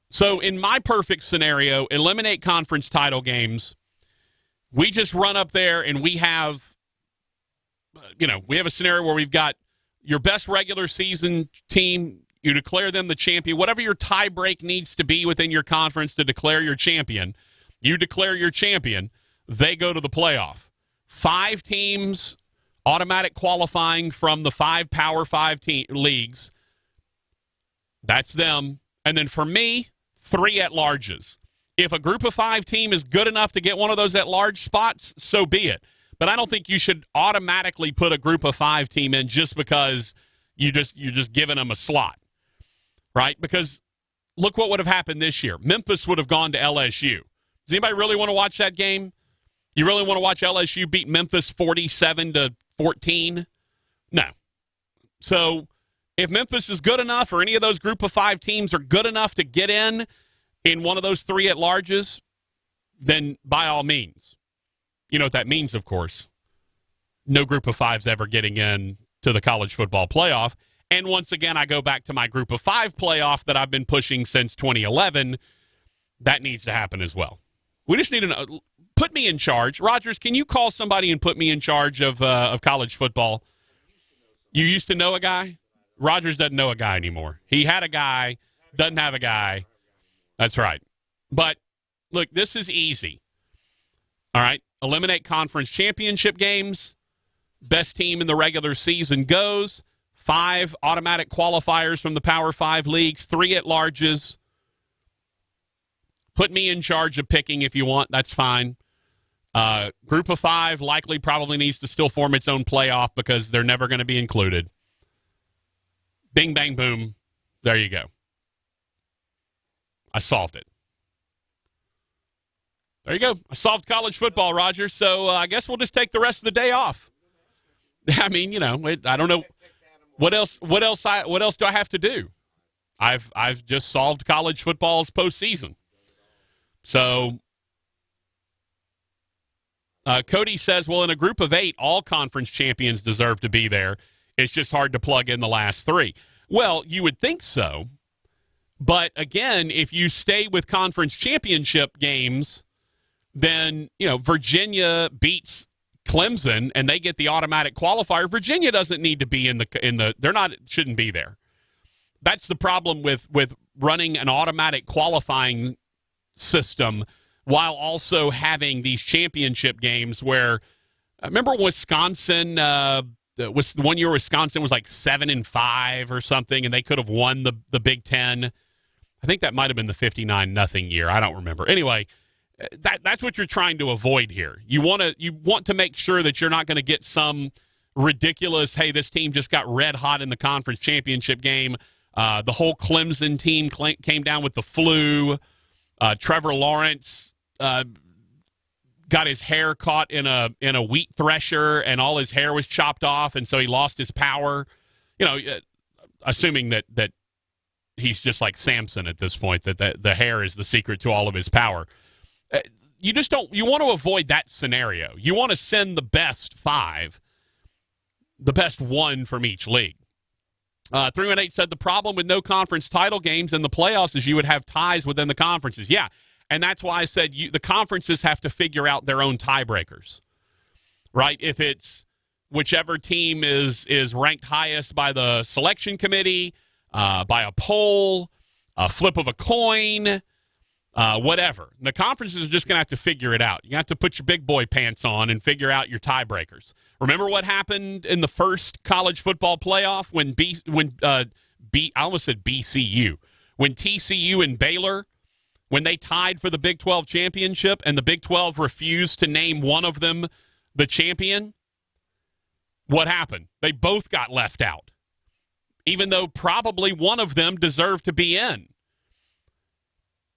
So in my perfect scenario, eliminate conference title games. We just run up there and we have a scenario where we've got your best regular season team. You declare them the champion. Whatever your tie break needs to be within your conference to declare your champion, you declare your champion. They go to the playoff. 5 teams automatic qualifying from the 5 Power 5 leagues. That's them. And then for me, 3 at-larges. If a group of 5 team is good enough to get one of those at-large spots, so be it. But I don't think you should automatically put a group of 5 team in just because you're just giving them a slot, right? Because look what would have happened this year. Memphis would have gone to LSU. Does anybody really want to watch that game? You really want to watch LSU beat Memphis 47-14? No. So if Memphis is good enough, or any of those group of 5 teams are good enough to get in one of those 3 at-larges, then by all means. You know what that means, of course. No group of 5's ever getting in to the college football playoff. And once again, I go back to my group of 5 playoff that I've been pushing since 2011. That needs to happen as well. We just need to put me in charge. Rogers, can you call somebody and put me in charge of college football? You used to know a guy? Rogers doesn't know a guy anymore. He had a guy, doesn't have a guy. That's right. But, look, this is easy. All right? Eliminate conference championship games. Best team in the regular season goes. 5 automatic qualifiers from the Power 5 leagues. 3 at-larges. Put me in charge of picking if you want. That's fine. Group of 5 likely probably needs to still form its own playoff because they're never going to be included. Bing, bang, boom. There you go. I solved it. There you go. I solved college football, Roger. So I guess we'll just take the rest of the day off. I mean, I don't know what else do I have to do? I've just solved college football's postseason. So Cody says, well, in a group of 8, all conference champions deserve to be there. It's just hard to plug in the last 3. Well, you would think so. But again, if you stay with conference championship games, then, Virginia beats Clemson and they get the automatic qualifier. Virginia doesn't need to be shouldn't be there. That's the problem with running an automatic qualifying system while also having these championship games where, remember Wisconsin, was the one year Wisconsin was like 7-5 or something, and they could have won the Big Ten. I think that might have been the 59-0 year. I don't remember. Anyway, that's what you're trying to avoid here. You want to make sure that you're not going to get some ridiculous, hey, this team just got red hot in the conference championship game. The whole Clemson team came down with the flu. Trevor Lawrence got his hair caught in a wheat thresher, and all his hair was chopped off, and so he lost his power. Assuming that he's just like Samson at this point, that the hair is the secret to all of his power. You want to avoid that scenario. You want to send the best 5, the best 1 from each league. 318 said the problem with no conference title games in the playoffs is you would have ties within the conferences. Yeah, and that's why I said the conferences have to figure out their own tiebreakers, right? If it's whichever team is ranked highest by the selection committee, by a poll, a flip of a coin, whatever. The conferences are just going to have to figure it out. You have to put your big boy pants on and figure out your tiebreakers. Remember what happened in the first college football playoff when I almost said BCU, when TCU and Baylor, when they tied for the Big 12 championship and the Big 12 refused to name one of them the champion? What happened? They both got left out, even though probably one of them deserved to be in.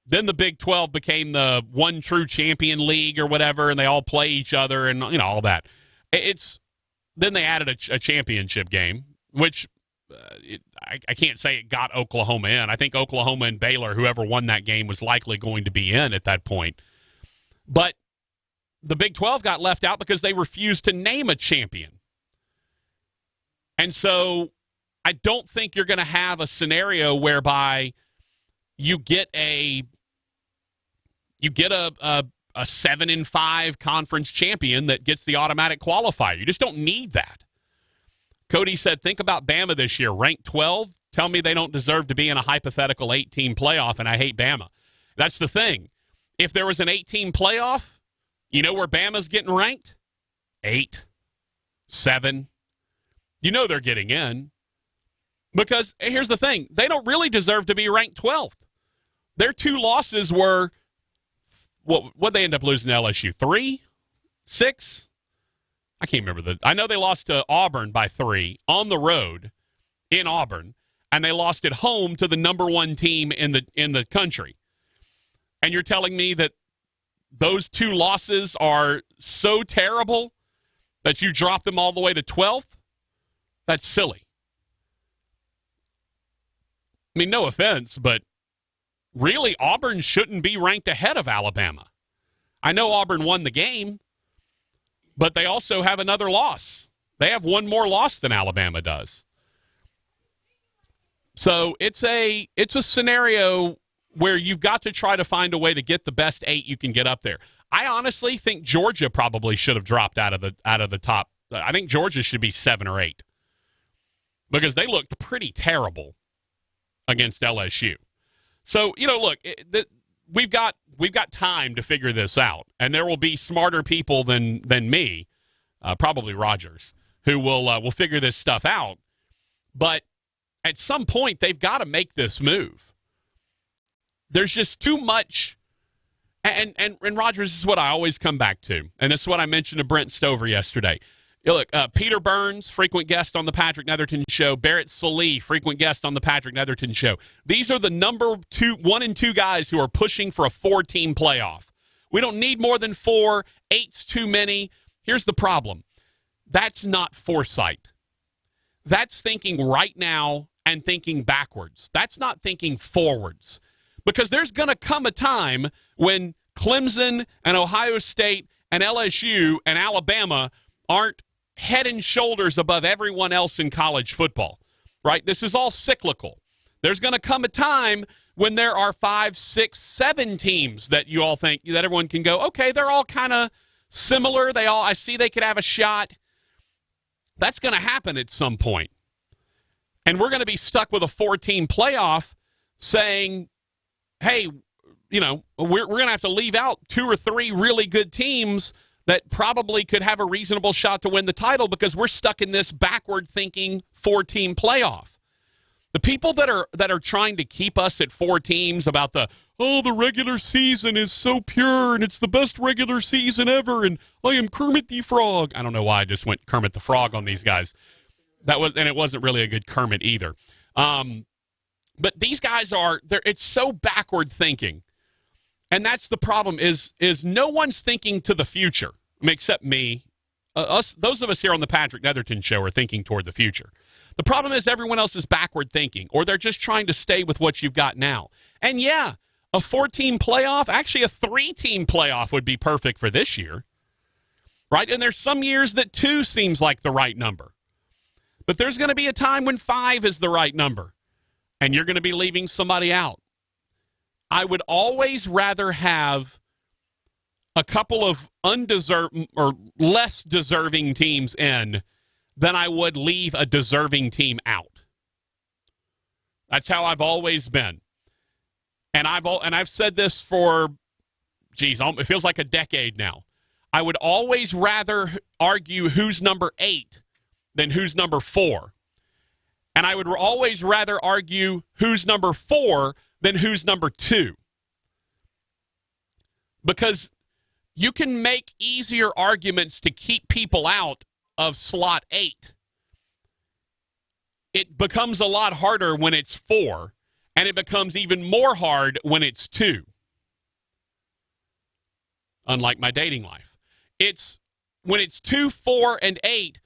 Then the Big 12 became the one true champion league or whatever, and they all play each other and all that. Then they added a championship game, which I can't say it got Oklahoma in. I think Oklahoma and Baylor, whoever won that game, was likely going to be in at that point. But the Big 12 got left out because they refused to name a champion. And so I don't think you're going to have a scenario whereby you get a 7-5 conference champion that gets the automatic qualifier. You just don't need that. Cody said, think about Bama this year, ranked 12. Tell me they don't deserve to be in a hypothetical 8-team playoff, and I hate Bama. That's the thing. If there was an 8-team playoff, you know where Bama's getting ranked? 8, 7. You know they're getting in. Because here's the thing. They don't really deserve to be ranked 12th. Their 2 losses were, what'd they end up losing to LSU? 3? 6? I can't remember. I know they lost to Auburn by 3 on the road in Auburn, and they lost at home to the number 1 team in the country. And you're telling me that those 2 losses are so terrible that you drop them all the way to 12th? That's silly. I mean, no offense, but really, Auburn shouldn't be ranked ahead of Alabama. I know Auburn won the game, but they also have another loss. They have one more loss than Alabama does. So it's a scenario where you've got to try to find a way to get the best 8 you can get up there. I honestly think Georgia probably should have dropped out of the top. I think Georgia should be 7 or 8 because they looked pretty terrible against LSU. So, look, we've got time to figure this out, and there will be smarter people than me, probably Rogers, who will figure this stuff out. But at some point, they've got to make this move. There's just too much, and Rogers, this is what I always come back to, and this is what I mentioned to Brent Stover yesterday. Look, Peter Burns, frequent guest on the Patrick Netherton Show. Barrett Salee, frequent guest on the Patrick Netherton Show. These are the number 1 and 2 guys who are pushing for a 4-team playoff. We don't need more than 4. 8's too many. Here's the problem. That's not foresight. That's thinking right now and thinking backwards. That's not thinking forwards. Because there's going to come a time when Clemson and Ohio State and LSU and Alabama aren't head and shoulders above everyone else in college football, right? This is all cyclical. There's going to come a time when there are 5, 6, 7 teams that you all think that everyone can go, okay, they're all kind of similar. I see they could have a shot. That's going to happen at some point. And we're going to be stuck with a 4-team playoff saying, hey, we're going to have to leave out 2 or 3 really good teams that probably could have a reasonable shot to win the title because we're stuck in this backward-thinking 4-team playoff. The people that are trying to keep us at 4 teams about the regular season is so pure and it's the best regular season ever and I am Kermit the Frog. I don't know why I just went Kermit the Frog on these guys. And it wasn't really a good Kermit either. But these guys it's so backward thinking. And that's the problem is no one's thinking to the future, except me. Those of us here on the Patrick Netherton Show are thinking toward the future. The problem is everyone else is backward thinking, or they're just trying to stay with what you've got now. And yeah, a 4-team playoff, actually a 3-team playoff would be perfect for this year, right? And there's some years that 2 seems like the right number. But there's going to be a time when 5 is the right number, and you're going to be leaving somebody out. I would always rather have a couple of undeserved or less deserving teams in than I would leave a deserving team out. That's how I've always been. And I've said this for, it feels like a decade now. I would always rather argue who's number 8 than who's number 4. And I would always rather argue who's number 4 than who's number 2. Because you can make easier arguments to keep people out of slot 8. It becomes a lot harder when it's 4, and it becomes even more hard when it's 2. Unlike my dating life. When it's 2, 4, and 8,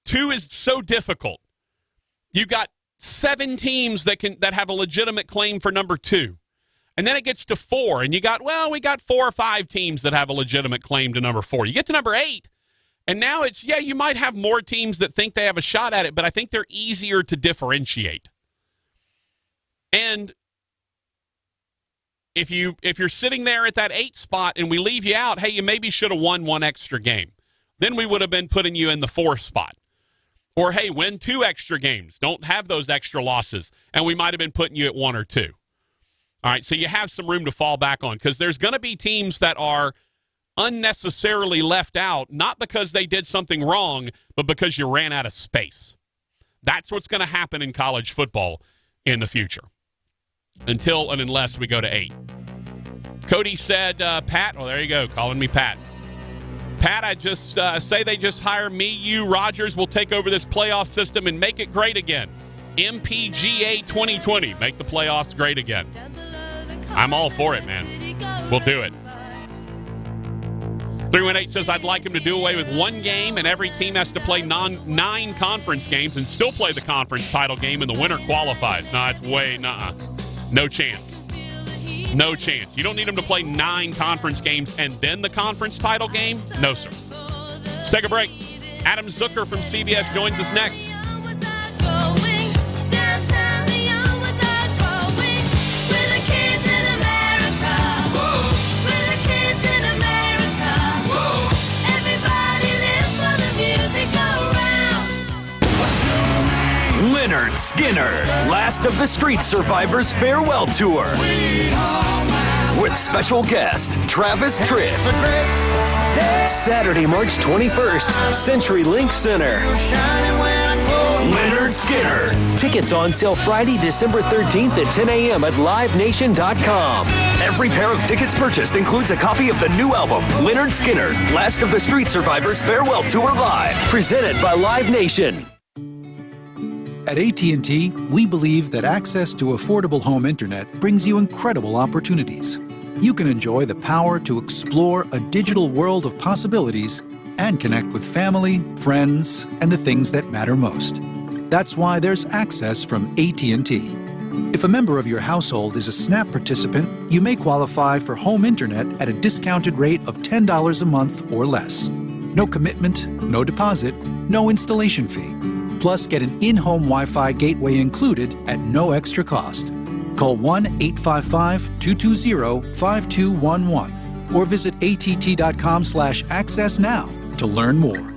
2 is so difficult You got 7 teams that have a legitimate claim for number 2. And then it gets to 4, and we got 4 or 5 teams that have a legitimate claim to number 4. You get to number 8, and now it's, you might have more teams that think they have a shot at it, but I think they're easier to differentiate. And if you're sitting there at that 8 spot and we leave you out, hey, you maybe should have won 1 extra game. Then we would have been putting you in the 4th spot. Or, hey, win 2 extra games. Don't have those extra losses. And we might have been putting you at 1 or 2. All right, so you have some room to fall back on because there's going to be teams that are unnecessarily left out, not because they did something wrong, but because you ran out of space. That's what's going to happen in college football in the future until and unless we go to 8. Cody said, Pat, there you go, calling me Pat. Pat, I just say they just hire me, you, Rogers will take over this playoff system and make it great again. MPGA 2020, make the playoffs great again. I'm all for it, man. We'll do it. 318 says, I'd like him to do away with 1 game and every team has to play 9 conference games and still play the conference title game and the winner qualifies. No, it's no chance. No chance. You don't need them to play 9 conference games and then the conference title game? No, sir. Let's take a break. Adam Zucker from CBS joins us next. Leonard Skinner, Last of the Street Survivors Farewell Tour. With special guest, Travis Tritt. Saturday, March 21st, CenturyLink Center. Leonard Skinner. Tickets on sale Friday, December 13th at 10 a.m. at livenation.com. Every pair of tickets purchased includes a copy of the new album, Leonard Skinner, Last of the Street Survivors Farewell Tour Live. Presented by Live Nation. At AT&T, we believe that access to affordable home internet brings you incredible opportunities. You can enjoy the power to explore a digital world of possibilities and connect with family, friends, and the things that matter most. That's why there's access from AT&T. If a member of your household is a SNAP participant, you may qualify for home internet at a discounted rate of $10 a month or less. No commitment, no deposit, no installation fee. Plus, get an in-home Wi-Fi gateway included at no extra cost. Call 1-855-220-5211 or visit att.com/access now to learn more.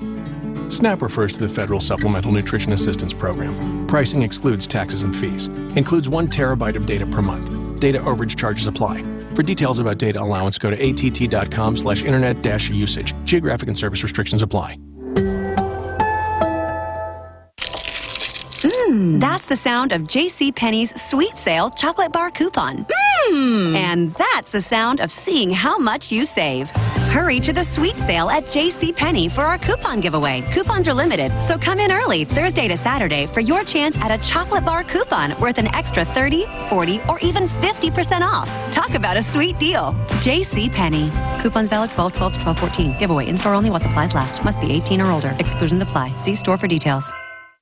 SNAP refers to the Federal Supplemental Nutrition Assistance Program. Pricing excludes taxes and fees. Includes 1 terabyte of data per month. Data overage charges apply. For details about data allowance, go to att.com/internet-usage. Geographic and service restrictions apply. That's the sound of JCPenney's Sweet Sale Chocolate Bar Coupon. And that's the sound of seeing how much you save. Hurry to the Sweet Sale at JCPenney for our coupon giveaway. Coupons are limited, so come in early Thursday to Saturday for your chance at a chocolate bar coupon worth an extra 30, 40, or even 50% off. Talk about a sweet deal. JCPenney. Coupons valid 12/12/12/14. Giveaway in-store only while supplies last. Must be 18 or older. Exclusions apply. See store for details.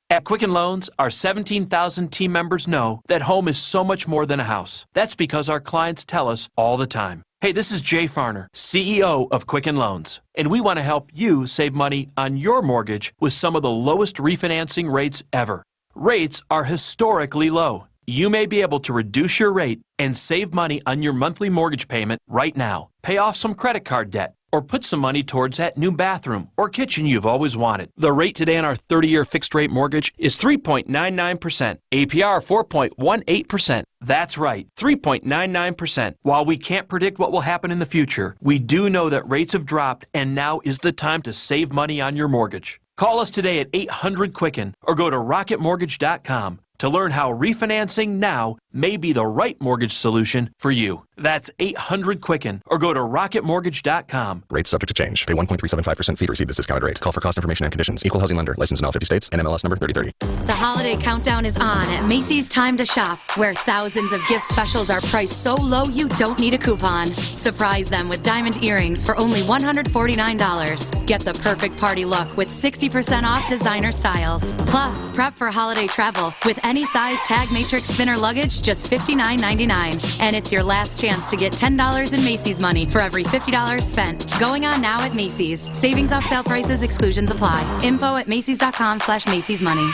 At Quicken Loans, our 17,000 team members know that home is so much more than a house. That's because our clients tell us all the time. Hey, this is Jay Farner, CEO of Quicken Loans, and we want to help you save money on your mortgage with some of the lowest refinancing rates ever. Rates are historically low. You may be able to reduce your rate and save money on your monthly mortgage payment right now. Pay off some credit card debt, or put some money towards that new bathroom or kitchen you've always wanted. The rate today on our 30-year fixed-rate mortgage is 3.99%. APR 4.18%. That's right, 3.99%. While we can't predict what will happen in the future, we do know that rates have dropped and now is the time to save money on your mortgage. Call us today at 800-QUICKEN or go to rocketmortgage.com. to learn how refinancing now may be the right mortgage solution for you. That's 800-QUICKEN or go to rocketmortgage.com. Rates subject to change. Pay 1.375% fee to receive this discounted rate. Call for cost information and conditions. Equal housing lender. Licensed in all 50 states. NMLS number 3030. The holiday countdown is on at Macy's Time to Shop, where thousands of gift specials are priced so low you don't need a coupon. Surprise them with diamond earrings for only $149. Get the perfect party look with 60% off designer styles. Plus, prep for holiday travel with any size tag matrix spinner luggage, just $59.99. And it's your last chance to get $10 in Macy's money for every $50 spent. Going on now at Macy's. Savings off sale prices, exclusions apply. Info at Macys.com/Macy's Money.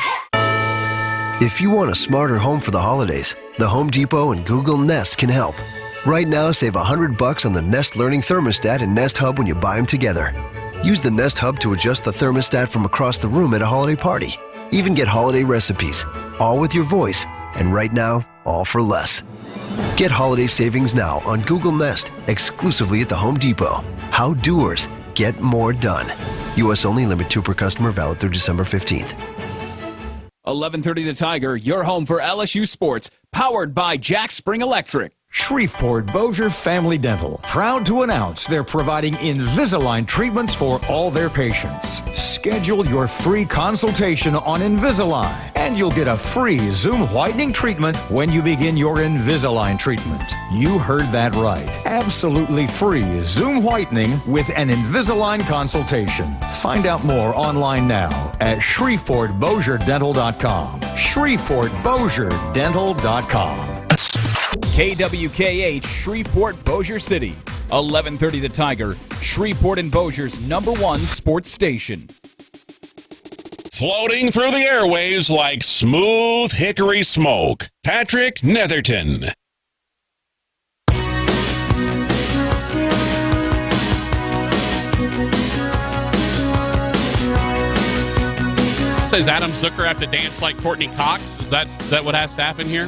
If you want a smarter home for the holidays, the Home Depot and Google Nest can help. Right now, save $100 on the Nest Learning Thermostat and Nest Hub when you buy them together. Use the Nest Hub to adjust the thermostat from across the room at a holiday party. Even get holiday recipes, all with your voice, and right now, all for less. Get holiday savings now on Google Nest, exclusively at the Home Depot. How doers get more done. U.S. only, limit 2 per customer, valid through December 15th. 11:30 The Tiger, your home for LSU sports, powered by Jack Spring Electric. Shreveport Bossier Family Dental, proud to announce they're providing Invisalign treatments for all their patients. Schedule your free consultation on Invisalign, and you'll get a free Zoom whitening treatment when you begin your Invisalign treatment. You heard that right. Absolutely free Zoom whitening with an Invisalign consultation. Find out more online now at ShreveportBossierDental.com. ShreveportBossierDental.com. KWKH Shreveport Bossier City. 11:30 The Tiger, Shreveport and Bossier's #1 sports station. Floating through the airwaves like smooth hickory smoke, Patrick Netherton. Does Adam Zucker have to dance like Courtney Cox? Is that what has to happen here?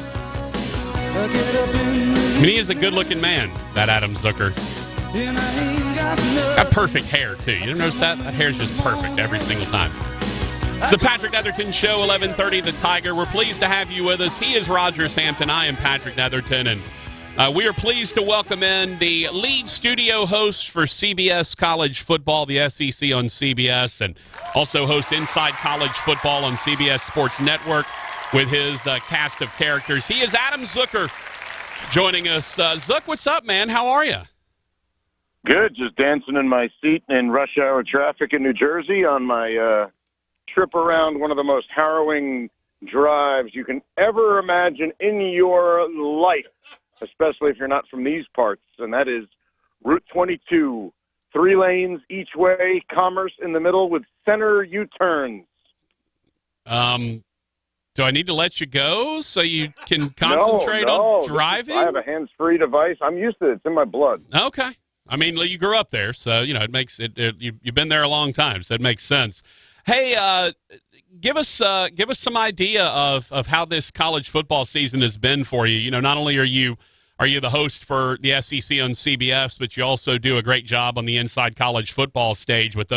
I mean, he is a good-looking man, that Adam Zucker. Got perfect hair, too. You didn't notice that? That hair's just perfect every single time. It's the Patrick Netherton Show, 11:30 The Tiger. We're pleased to have you with us. He is Rogers Hampton. I am Patrick Netherton, and we are pleased to welcome in the lead studio host for CBS College Football, the SEC on CBS, and also hosts Inside College Football on CBS Sports Network with his cast of characters. He is Adam Zucker joining us. Zuck, what's up, man? How are you? Good. Just dancing in my seat in rush hour traffic in New Jersey on my trip around one of the most harrowing drives you can ever imagine in your life, especially if you're not from these parts, and that is Route 22. 3 lanes each way, Commerce in the middle with center U-turns. Do I need to let you go so you can concentrate on driving? I have a hands-free device. I'm used to it. It's in my blood. Okay. I mean, you grew up there, so, it makes it you've been there a long time, so it makes sense. Hey, give us some idea of how this college football season has been for you. Not only are you the host for the SEC on CBS, but you also do a great job on the Inside College Football stage with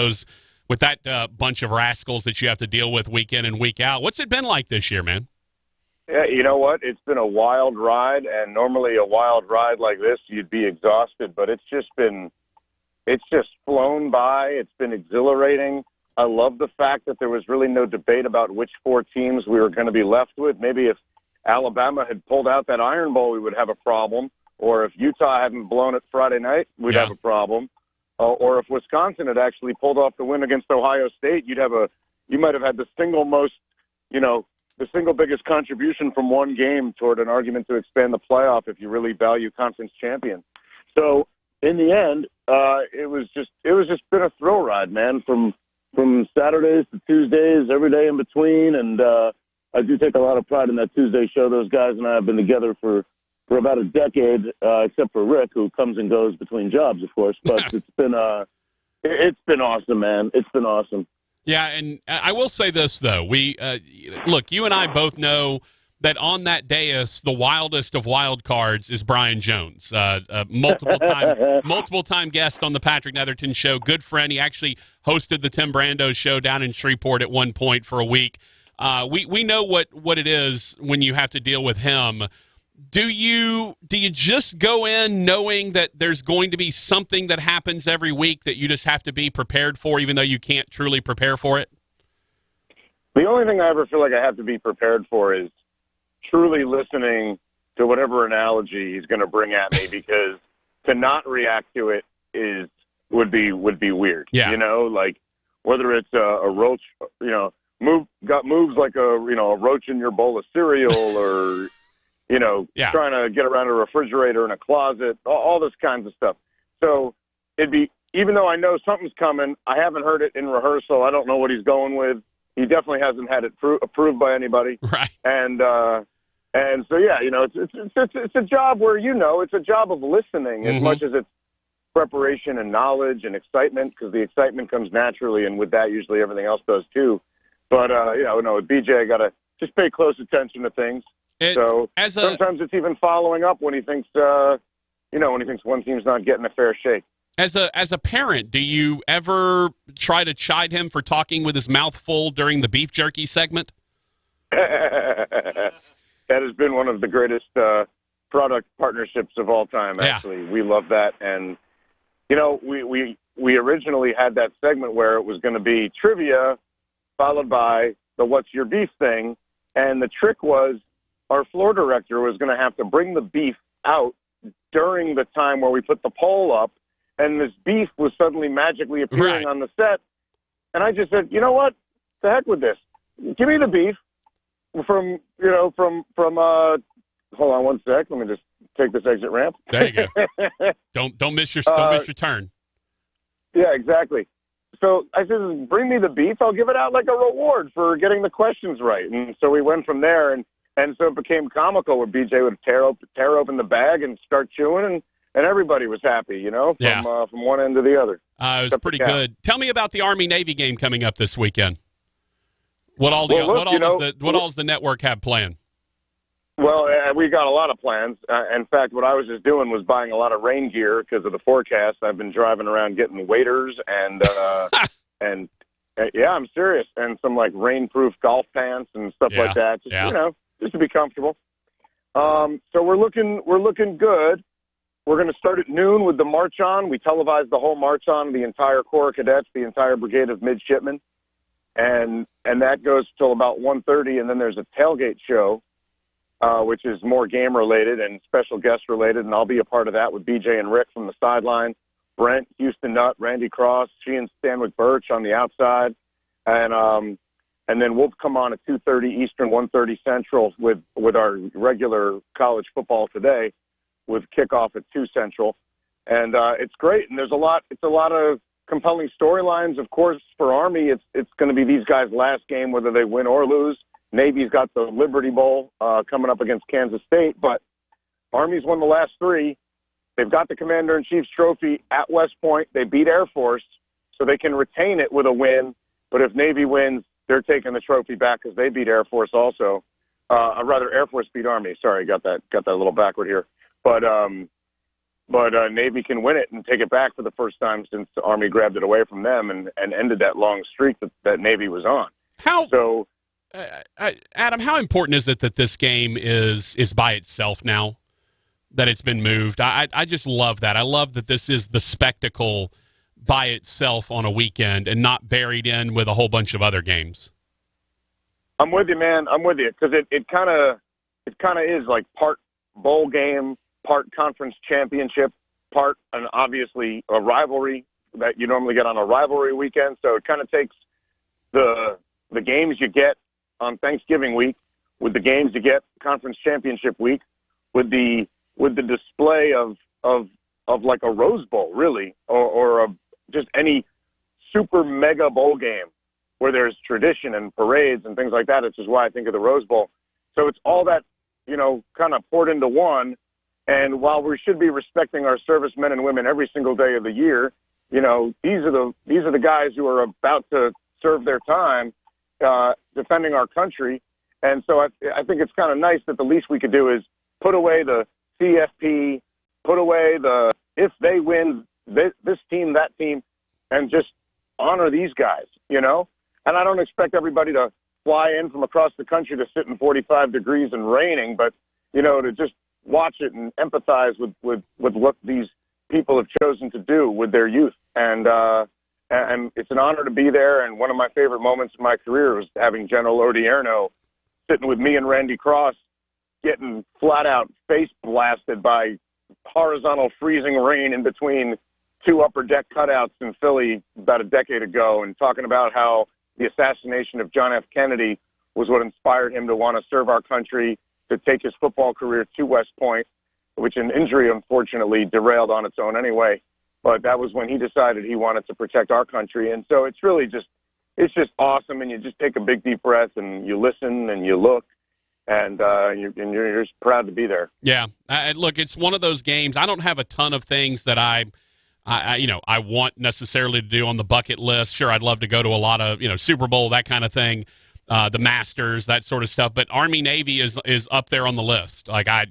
that bunch of rascals that you have to deal with week in and week out. What's it been like this year, man? Yeah, you know what? It's been a wild ride, and normally a wild ride like this, you'd be exhausted, but it's just flown by. It's been exhilarating. I love the fact that there was really no debate about which 4 teams we were going to be left with. Maybe if Alabama had pulled out that Iron Bowl, we would have a problem. Or if Utah hadn't blown it Friday night, we'd have a problem. Or if Wisconsin had actually pulled off the win against Ohio State, you might have had the single biggest contribution from one game toward an argument to expand the playoff if you really value conference champions. So in the end, it was just been a thrill ride, man, from Saturdays to Tuesdays, every day in between. And I do take a lot of pride in that Tuesday show. Those guys and I have been together for about a decade, except for Rick, who comes and goes between jobs, of course. But it's been awesome, man. It's been awesome. Yeah, and I will say this, though. Look, you and I both know that on that dais, the wildest of wild cards is Brian Jones, multiple time guest on the Patrick Netherton Show, good friend. He actually hosted the Tim Brando Show down in Shreveport at one point for a week. We know what it is when you have to deal with him. Do you just go in knowing that there's going to be something that happens every week that you just have to be prepared for, even though you can't truly prepare for it? The only thing I ever feel like I have to be prepared for is truly listening to whatever analogy he's going to bring at me, because to not react to it would be weird. Yeah. You know, like whether it's a roach, you know, moves like a roach in your bowl of cereal, or trying to get around a refrigerator in a closet, all this kinds of stuff. So it'd be, even though I know something's coming, I haven't heard it in rehearsal. I don't know what he's going with. He definitely hasn't had it approved by anybody. Right. And so, yeah, it's a job where, it's a job of listening as much as it's preparation and knowledge and excitement, because the excitement comes naturally, and with that, usually everything else does too. But, with BJ, I got to just pay close attention to things. Sometimes it's even following up when he thinks, one team's not getting a fair shake. As a parent, do you ever try to chide him for talking with his mouth full during the beef jerky segment? That has been one of the greatest product partnerships of all time, actually. Yeah. We love that. And, we originally had that segment where it was going to be trivia followed by the what's your beef thing. And the trick was our floor director was going to have to bring the beef out during the time where we put the poll up. And this beef was suddenly magically appearing on the set. And I just said, you know what? The heck with this. Give me the beef from hold on one sec. Let me just take this exit ramp. There you go. Don't miss your turn. Yeah, exactly. So I said, bring me the beef. I'll give it out like a reward for getting the questions right. And so we went from there, and so it became comical where BJ would tear open the bag and start chewing, and everybody was happy, from one end to the other. It was pretty good. Tell me about the Army-Navy game coming up this weekend. What all does the network have planned? Well, we got a lot of plans. In fact, what I was just doing was buying a lot of rain gear because of the forecast. I've been driving around getting waders and yeah, I'm serious, and some like rainproof golf pants and stuff like that. Just to be comfortable. So we're looking good. We're going to start at noon with the March On. We televise the whole March On, the entire Corps of Cadets, the entire Brigade of Midshipmen. And that goes till about 1:30, and then there's a tailgate show, which is more game-related and special guest-related, and I'll be a part of that with BJ and Rick from the sideline, Brent, Houston Nutt, Randy Cross, she and Stanwick Birch on the outside, and then we'll come on at 2:30 Eastern, 1:30 Central with our regular college football today, with kickoff at 2 Central, and it's great. And it's a lot of compelling storylines. Of course, for Army, it's going to be these guys' last game, whether they win or lose. Navy's got the Liberty Bowl coming up against Kansas State, but Army's won the last 3. They've got the Commander-in-Chief's trophy at West Point. They beat Air Force, so they can retain it with a win. But if Navy wins, they're taking the trophy back because they beat Air Force also. Rather, Air Force beat Army. Sorry, got that a little backward here. But Navy can win it and take it back for the first time since the Army grabbed it away from them and ended that long streak that Navy was on. Adam, how important is it that this game is by itself now, that it's been moved? I just love that. I love that this is the spectacle by itself on a weekend and not buried in with a whole bunch of other games. I'm with you, man. I'm with you, because it kind of is like part bowl game, part conference championship, part, and obviously a rivalry that you normally get on a rivalry weekend. So it kind of takes the games you get on Thanksgiving week with the games you get conference championship week with the display of like a Rose Bowl, really, or just any super mega bowl game where there's tradition and parades and things like that. Which is why I think of the Rose Bowl. So it's all that, kind of poured into one. And while we should be respecting our servicemen and women every single day of the year, these are the guys who are about to serve their time defending our country. And so I think it's kind of nice that the least we could do is put away the CFP, put away the if they win this team, that team, and just honor these guys, And I don't expect everybody to fly in from across the country to sit in 45 degrees and raining, but, to just watch it and empathize with what these people have chosen to do with their youth. And it's an honor to be there. And one of my favorite moments in my career was having General Odierno sitting with me and Randy Cross, getting flat out face blasted by horizontal freezing rain in between two upper deck cutouts in Philly about a decade ago, and talking about how the assassination of John F. Kennedy was what inspired him to want to serve our country, to take his football career to West Point, which an injury unfortunately derailed on its own anyway. But that was when he decided he wanted to protect our country. And so it's really just awesome. And you just take a big deep breath and you listen and you look, and you're just proud to be there. Yeah. Look, it's one of those games. I don't have a ton of things that I want necessarily to do on the bucket list. Sure, I'd love to go to a lot of, Super Bowl, that kind of thing, the Masters, that sort of stuff. But Army-Navy is up there on the list. Like, I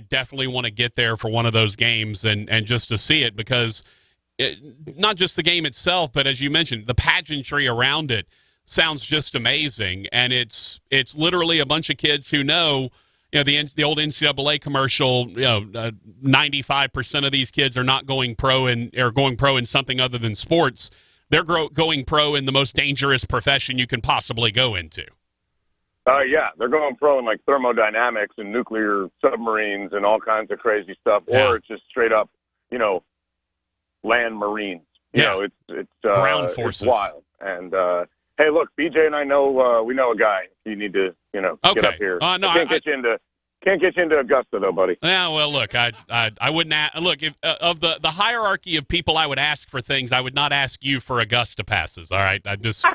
definitely want to get there for one of those games and just to see it, because not just the game itself, but as you mentioned, the pageantry around it sounds just amazing. And it's literally a bunch of kids who know, the old NCAA commercial, 95% of these kids are not going pro in something other than sports. They're going pro in the most dangerous profession you can possibly go into. Yeah, they're going pro in like thermodynamics and nuclear submarines and all kinds of crazy stuff, or it's just straight up, land marines. It's ground forces. It's wild. And hey, look, BJ and I know we know a guy. You need to get up here. No, Can't get you into Augusta though, buddy. Yeah, well, look, I wouldn't look if of the hierarchy of people I would ask for things. I would not ask you for Augusta passes. All right, I'm just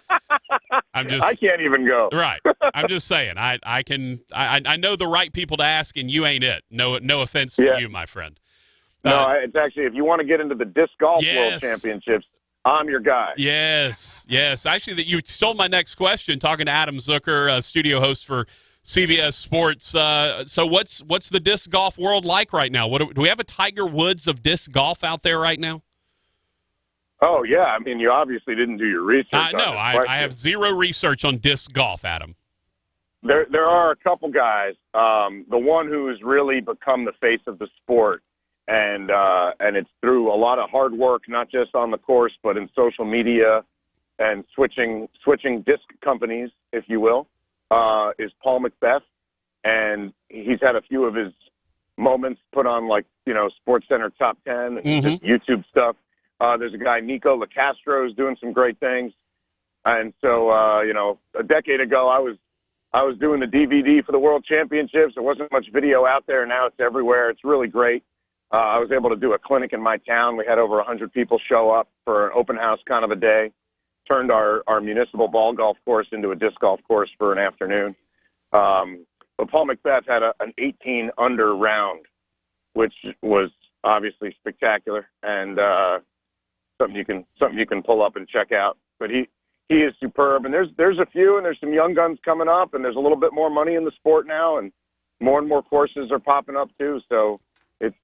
I can't even go. Right. I'm just saying. I know the right people to ask, and you ain't it. No offense to you, my friend. No, it's actually, if you want to get into the disc golf world championships, I'm your guy. Yes. Actually, you stole my next question. Talking to Adam Zucker, studio host for CBS Sports. So what's the disc golf world like right now? Do we have a Tiger Woods of disc golf out there right now? Oh, yeah. I mean, you obviously didn't do your research. No, I have zero research on disc golf, Adam. There are a couple guys. The one who's really become the face of the sport, and it's through a lot of hard work, not just on the course, but in social media and switching disc companies, if you will, is Paul Macbeth. And he's had a few of his moments put on, like, SportsCenter Top 10 and just YouTube stuff. There's a guy, Nico LaCastro, is doing some great things. And so, a decade ago, I was doing the DVD for the World Championships. There wasn't much video out there. Now it's everywhere. It's really great. I was able to do a clinic in my town. We had over 100 people show up for an open house kind of a day. Turned our municipal ball golf course into a disc golf course for an afternoon. But Paul Macbeth had an 18-under round, which was obviously spectacular, and something you can pull up and check out. But he is superb, and there's a few, and there's some young guns coming up, and there's a little bit more money in the sport now, and more courses are popping up too. So it's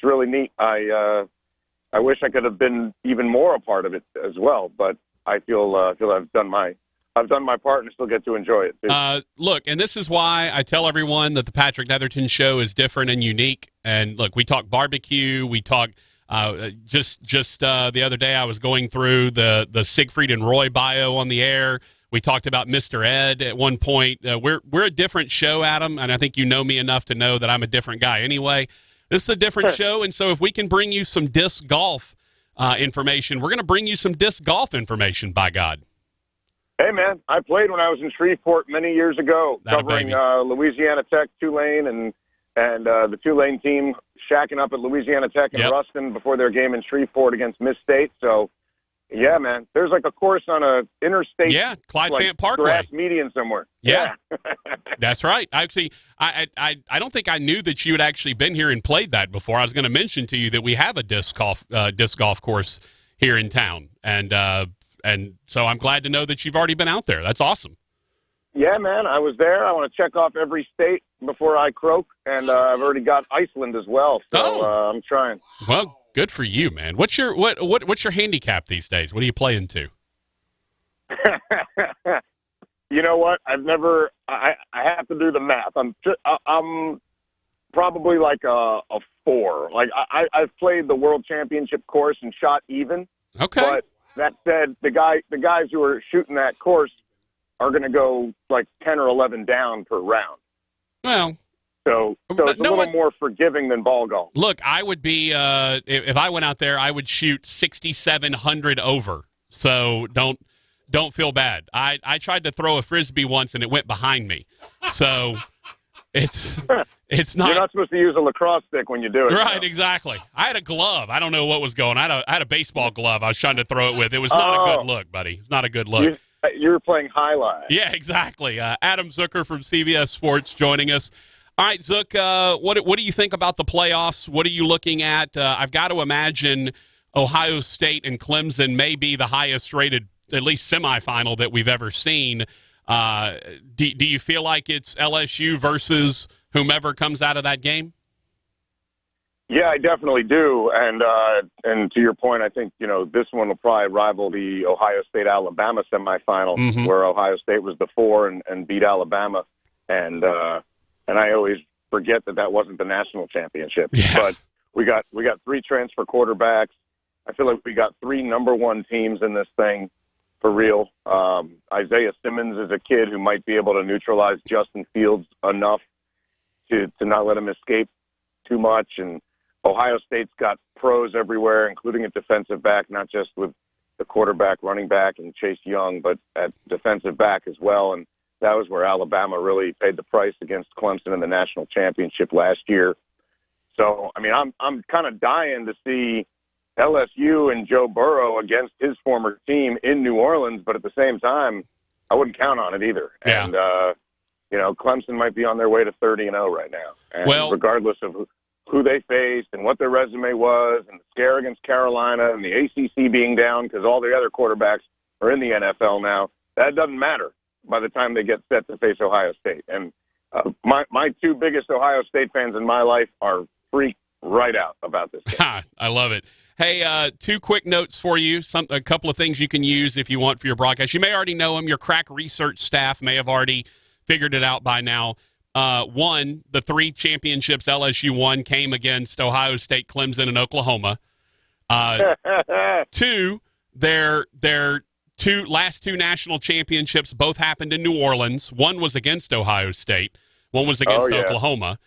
really neat. I wish I could have been even more a part of it as well, but I feel I've done my part and still get to enjoy it too. Look, and this is why I tell everyone that the Patrick Netherton Show is different and unique. And look, we talk barbecue, we talk. Just the other day, I was going through the Siegfried and Roy bio on the air. We talked about Mr. Ed at one point. We're a different show, Adam, and I think you know me enough to know that I'm a different guy anyway. This is a different show, and so if we can bring you some disc golf information, we're going to bring you some disc golf information, by God. Hey, man, I played when I was in Shreveport many years ago, covering Louisiana Tech, Tulane, and the Tulane team shacking up at Louisiana Tech in Ruston before their game in Shreveport against Miss State. So, yeah, man, there's like a course on a interstate, Clyde like, Fant Parkway, grass median somewhere. Yeah. That's right. Actually, I don't think I knew that you had actually been here and played that before. I was going to mention to you that we have a disc golf course here in town, and so I'm glad to know that you've already been out there. That's awesome. Yeah, man, I was there. I want to check off every state before I croak, and I've already got Iceland as well. So I'm trying. Well, good for you, man. What's your what's your handicap these days? What are you playing to? You know what? I have to do the math. I'm probably like a 4. Like I've played the World Championship course and shot even. Okay. But that said, the guys who are shooting that course are going to go like 10 or 11 down per round. Well, so it's a little more forgiving than ball golf. Look, I would be if I went out there, I would shoot 6,700 over. So don't feel bad. I tried to throw a Frisbee once, and it went behind me. So it's not. You're not supposed to use a lacrosse stick when you do it. Right, exactly. I had a glove. I don't know what was going on. I had a baseball glove I was trying to throw it with. It was not a good look, buddy. It's not a good look. You were playing highlight. Yeah, exactly. Adam Zucker from CBS Sports joining us. All right, Zook, what do you think about the playoffs? What are you looking at? I've got to imagine Ohio State and Clemson may be the highest-rated, at least semifinal that we've ever seen. Do you feel like it's LSU versus whomever comes out of that game? Yeah, I definitely do. And to your point, I think, this one will probably rival the Ohio State-Alabama semifinal, where Ohio State was the 4 and beat Alabama. And I always forget that wasn't the national championship. Yeah. But we got 3 transfer quarterbacks. I feel like we got 3 number 1 teams in this thing for real. Isaiah Simmons is a kid who might be able to neutralize Justin Fields enough to not let him escape too much. And Ohio State's got pros everywhere, including at defensive back, not just with the quarterback, running back, and Chase Young, but at defensive back as well. And that was where Alabama really paid the price against Clemson in the national championship last year. So, I mean, I'm kind of dying to see LSU and Joe Burrow against his former team in New Orleans, but at the same time, I wouldn't count on it either. Yeah. And, Clemson might be on their way to 30-0 right now. And regardless of who they faced and what their resume was and the scare against Carolina and the ACC being down because all the other quarterbacks are in the NFL now, that doesn't matter by the time they get set to face Ohio State. And my 2 biggest Ohio State fans in my life are freaked right out about this game. I love it. Hey, 2 quick notes for you, a couple of things you can use if you want for your broadcast. You may already know them. Your crack research staff may have already figured it out by now. 1, the 3 championships LSU won came against Ohio State, Clemson, and Oklahoma. 2, their last 2 national championships both happened in New Orleans. One was against Ohio State. One was against Oklahoma.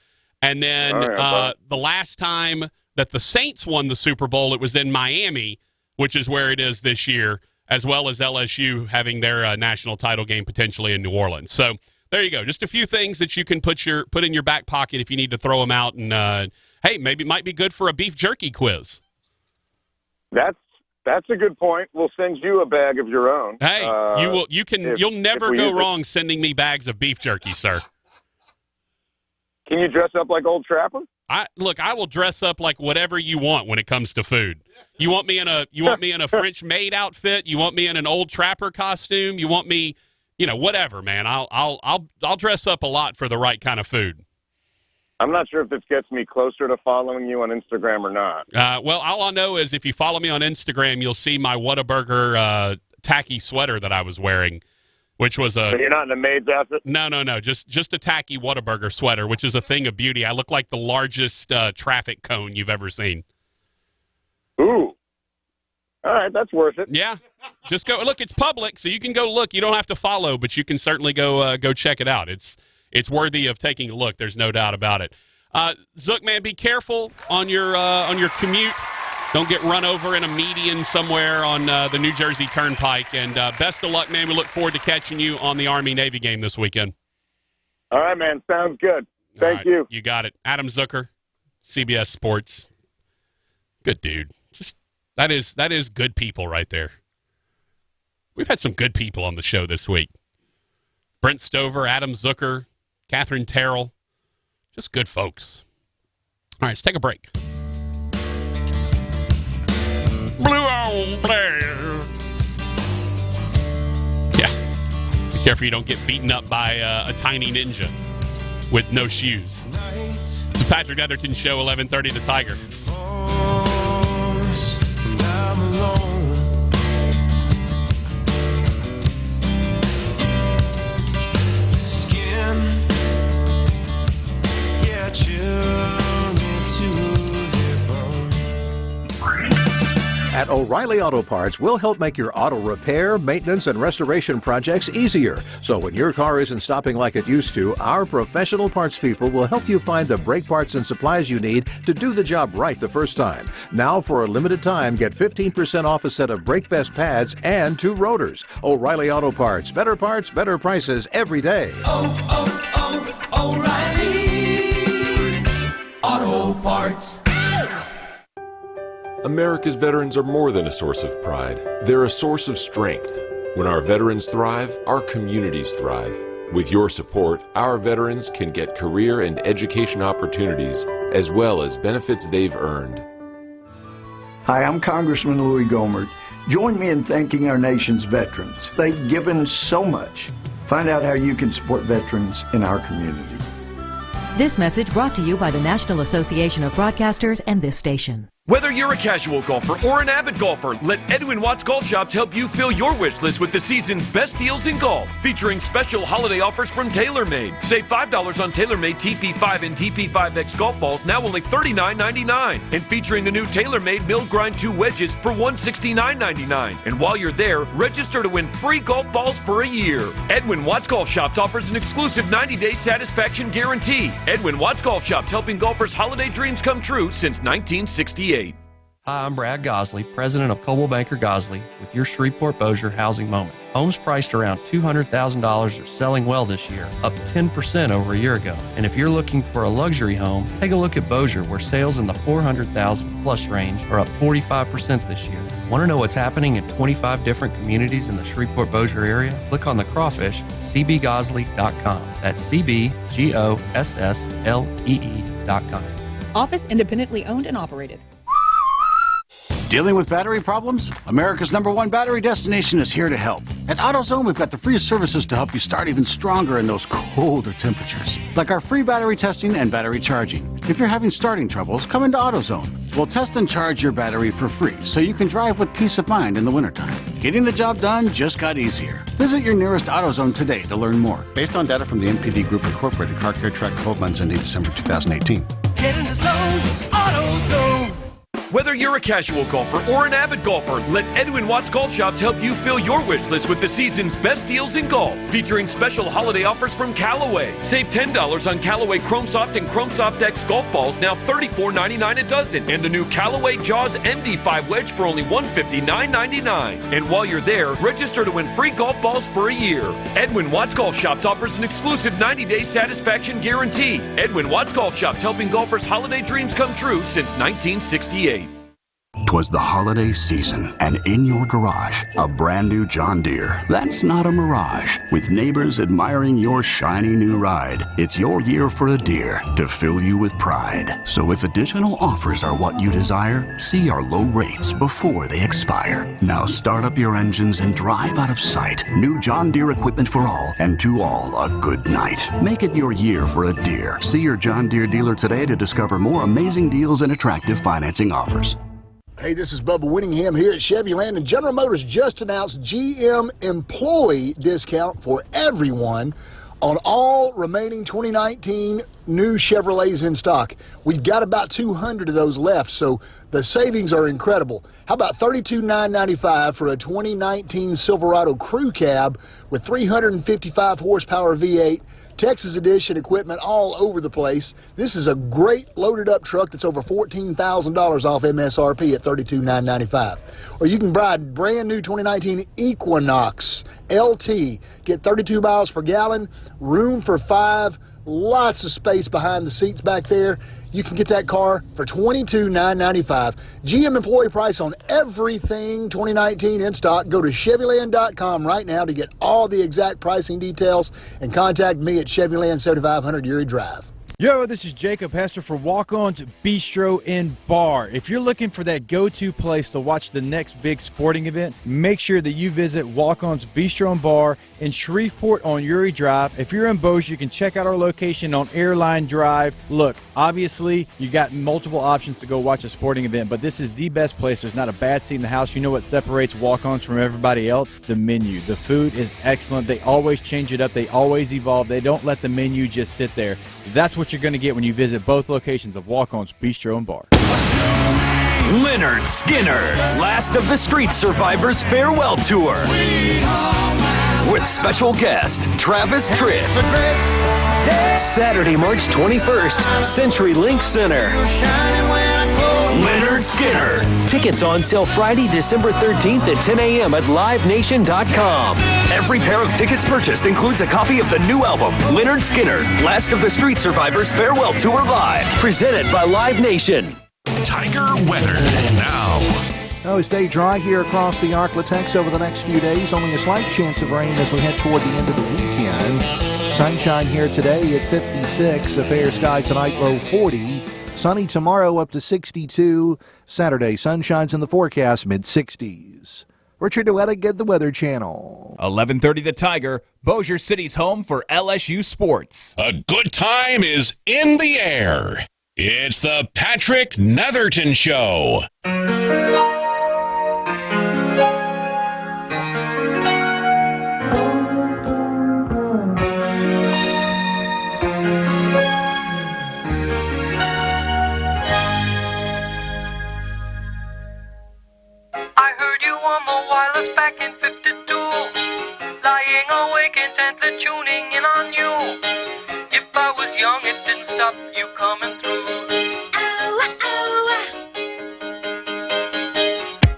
And then the last time that the Saints won the Super Bowl, it was in Miami, which is where it is this year, as well as LSU having their national title game potentially in New Orleans. So there you go. Just a few things that you can put in your back pocket if you need to throw them out. And, hey, maybe it might be good for a beef jerky quiz. That's a good point. We'll send you a bag of your own. Hey, you'll never go wrong sending me bags of beef jerky, sir. Can you dress up like Old Trapper? I will dress up like whatever you want when it comes to food. You want me in a French maid outfit? You want me in an Old Trapper costume? You want me, whatever, man. I'll dress up a lot for the right kind of food. I'm not sure if this gets me closer to following you on Instagram or not. Well, all I know is if you follow me on Instagram, you'll see my Whataburger tacky sweater that I was wearing, which was So you're not in a maid's outfit? No, just a tacky Whataburger sweater, which is a thing of beauty. I look like the largest traffic cone you've ever seen. Ooh. All right, that's worth it. Yeah. Just go look. It's public, so you can go look. You don't have to follow, but you can certainly go check it out. It's worthy of taking a look. There's no doubt about it. Zook, man, be careful on your commute. Don't get run over in a median somewhere on the New Jersey Turnpike. And best of luck, man. We look forward to catching you on the Army-Navy game this weekend. All right, man. Sounds good. Thank you. You got it. Adam Zucker, CBS Sports. Good dude. That is good people right there. We've had some good people on the show this week. Brent Stover, Adam Zucker, Catherine Terrell. Just good folks. All right, let's take a break. Blue on blue. Yeah. Be careful you don't get beaten up by a tiny ninja with no shoes. It's the Patrick Netherton Show, 11:30 The Tiger. At O'Reilly Auto Parts, we'll help make your auto repair, maintenance, and restoration projects easier. So when your car isn't stopping like it used to, our professional parts people will help you find the brake parts and supplies you need to do the job right the first time. Now, for a limited time, get 15% off a set of Brake Best pads and 2 rotors. O'Reilly Auto Parts. Better parts, better prices every day. O'Reilly Auto Parts. America's veterans are more than a source of pride. They're a source of strength. When our veterans thrive, our communities thrive. With your support, our veterans can get career and education opportunities as well as benefits they've earned. Hi, I'm Congressman Louis Gohmert. Join me in thanking our nation's veterans. They've given so much. Find out how you can support veterans in our community. This message brought to you by the National Association of Broadcasters and this station. Whether you're a casual golfer or an avid golfer, let Edwin Watts Golf Shops help you fill your wish list with the season's best deals in golf, featuring special holiday offers from TaylorMade. Save $5 on TaylorMade TP5 and TP5X golf balls, now only $39.99. And featuring the new TaylorMade Mill Grind 2 wedges for $169.99. And while you're there, register to win free golf balls for a year. Edwin Watts Golf Shops offers an exclusive 90-day satisfaction guarantee. Edwin Watts Golf Shops, helping golfers' holiday dreams come true since 1968. Hi, I'm Brad Gosley, president of Coldwell Banker Gosley, with your Shreveport Bossier housing moment. Homes priced around $200,000 are selling well this year, up 10% over a year ago. And if you're looking for a luxury home, take a look at Bossier, where sales in the $400,000 plus range are up 45% this year. Want to know what's happening in 25 different communities in the Shreveport Bossier area? Click on the crawfish at cbgosley.com. That's cbgosslee.com. Office independently owned and operated. Dealing with battery problems? America's #1 battery destination is here to help. At AutoZone, we've got the free services to help you start even stronger in those colder temperatures, like our free battery testing and battery charging. If you're having starting troubles, come into AutoZone. We'll test and charge your battery for free so you can drive with peace of mind in the wintertime. Getting the job done just got easier. Visit your nearest AutoZone today to learn more. Based on data from the NPD Group Incorporated Car Care Track 12 months ending December 2018. Get in the zone, AutoZone. Whether you're a casual golfer or an avid golfer, let Edwin Watts Golf Shops help you fill your wish list with the season's best deals in golf, featuring special holiday offers from Callaway. Save $10 on Callaway Chrome Soft and Chrome Soft X golf balls, now $34.99 a dozen, and the new Callaway Jaws MD5 wedge for only $159.99. And while you're there, register to win free golf balls for a year. Edwin Watts Golf Shops offers an exclusive 90-day satisfaction guarantee. Edwin Watts Golf Shops, helping golfers' holiday dreams come true since 1968. 'Twas the holiday season, and in your garage, a brand new John Deere. That's not a mirage. With neighbors admiring your shiny new ride, it's your year for a Deere to fill you with pride. So if additional offers are what you desire, see our low rates before they expire. Now start up your engines and drive out of sight. New John Deere equipment for all, and to all a good night. Make it your year for a Deere. See your John Deere dealer today to discover more amazing deals and attractive financing offers. Hey, this is Bubba Winningham here at Chevyland, and General Motors just announced GM employee discount for everyone on all remaining 2019 new Chevrolets in stock. We've got about 200 of those left, so the savings are incredible. How about $32,995 for a 2019 Silverado Crew Cab with 355 horsepower V8, Texas Edition equipment all over the place. This is a great loaded up truck that's over $14,000 off MSRP at $32,995. Or you can buy a brand new 2019 Equinox LT, get 32 miles per gallon, room for 5, lots of space behind the seats back there. You can get that car for $22,995. GM employee price on everything 2019 in stock. Go to Chevyland.com right now to get all the exact pricing details and contact me at Chevyland 7500 Erie Drive. Yo, this is Jacob Hester for Walk-On's Bistro and Bar. If you're looking for that go-to place to watch the next big sporting event, make sure that you visit Walk-On's Bistro and Bar in Shreveport on Uri Drive. If you're in Bossier, you can check out our location on Airline Drive. Look, obviously, you got multiple options to go watch a sporting event, but this is the best place. There's not a bad seat in the house. You know what separates Walk-Ons from everybody else? The menu. The food is excellent. They always change it up. They always evolve. They don't let the menu just sit there. That's what you're going to get when you visit both locations of Walk-On's Bistro and Bar. Leonard Skinner, Last of the Street Survivors Farewell Tour. With special guest, Travis Tritt. Saturday, March 21st, Century Link Center. Leonard Skinner. Tickets on sale Friday, December 13th at 10 a.m. at livenation.com. Every pair of tickets purchased includes a copy of the new album, Leonard Skinner, Last of the Street Survivors Farewell Tour Live. Presented by Live Nation. Tiger weather now. Oh, it's stay dry here across the Arklatex over the next few days. Only a slight chance of rain as we head toward the end of the weekend. Sunshine here today at 56. A fair sky tonight, low 40. Sunny tomorrow up to 62. Saturday, sunshine's in the forecast, mid-60s. Richard Duettig, the Weather Channel. 11:30 The Tiger, Bossier City's home for LSU sports. A good time is in the air. It's the Patrick Netherton Show. I heard you on the wireless back in 52, lying awake intently tuning in on you. If I was young, it didn't stop you coming through.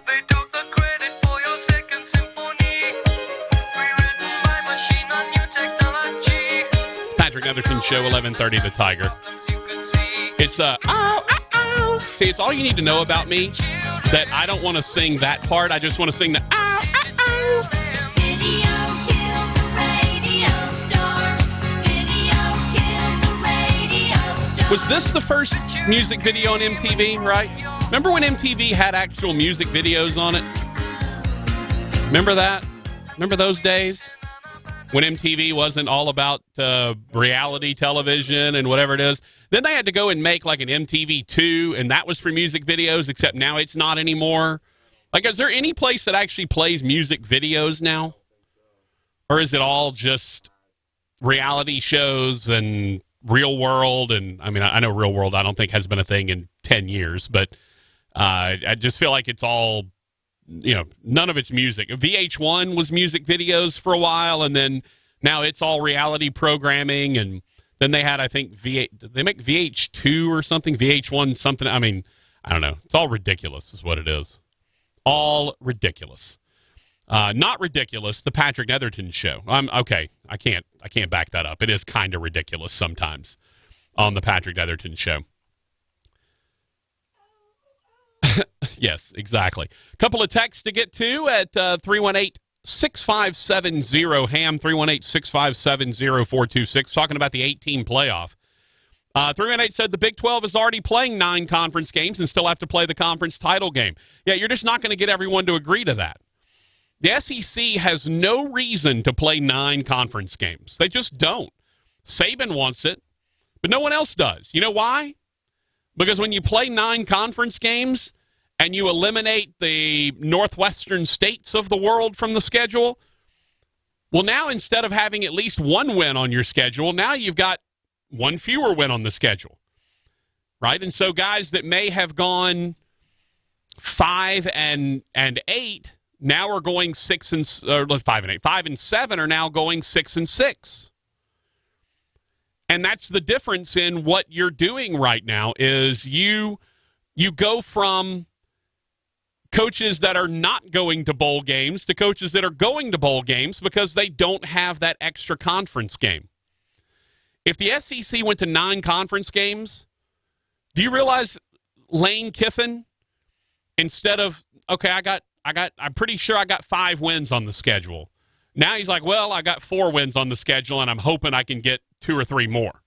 They took the credit for your second symphony, rewritten by machine on new technology. Patrick Netherton Show, 11:30 The Tiger. It's See, it's all you need to know about me, that I don't want to sing that part. I just want to sing the Was this the first music video on MTV, right? Remember when MTV had actual music videos on it? Remember that? Remember those days? When MTV wasn't all about reality television and whatever it is. Then they had to go and make like an MTV2, and that was for music videos, except now it's not anymore. Like, is there any place that actually plays music videos now? Or is it all just reality shows and Real World? And I mean, I know Real World I don't think has been a thing in 10 years, but I just feel like it's all, none of it's music. VH1 was music videos for a while, and then now it's all reality programming. And then they had, I think, they make VH2 or something, VH1 something. I mean, I don't know. It's all ridiculous is what it is. All ridiculous. Not ridiculous, the Patrick Netherton Show. Okay, I can't back that up. It is kind of ridiculous sometimes on the Patrick Netherton Show. Yes, exactly. A couple of texts to get to at 318-6570-HAM, 318-657-0426, talking about the 8-team playoff. 318 said the Big 12 is already playing 9 conference games and still have to play the conference title game. Yeah, you're just not going to get everyone to agree to that. The SEC has no reason to play 9 conference games. They just don't. Saban wants it, but no one else does. You know why? Because when you play 9 conference games and you eliminate the Northwestern states of the world from the schedule, well, now instead of having at least 1 win on your schedule, now you've got 1 fewer win on the schedule, right? And so guys that may have gone 5 and 8 now are going 5 and 8. 5 and 7 are now going 6 and 6. And that's the difference in what you're doing right now is you go from coaches that are not going to bowl games to coaches that are going to bowl games because they don't have that extra conference game. If the SEC went to 9 conference games, do you realize Lane Kiffin, instead of, okay, I'm pretty sure I got 5 wins on the schedule. Now he's like, well, I got 4 wins on the schedule, and I'm hoping I can get 2 or 3 more.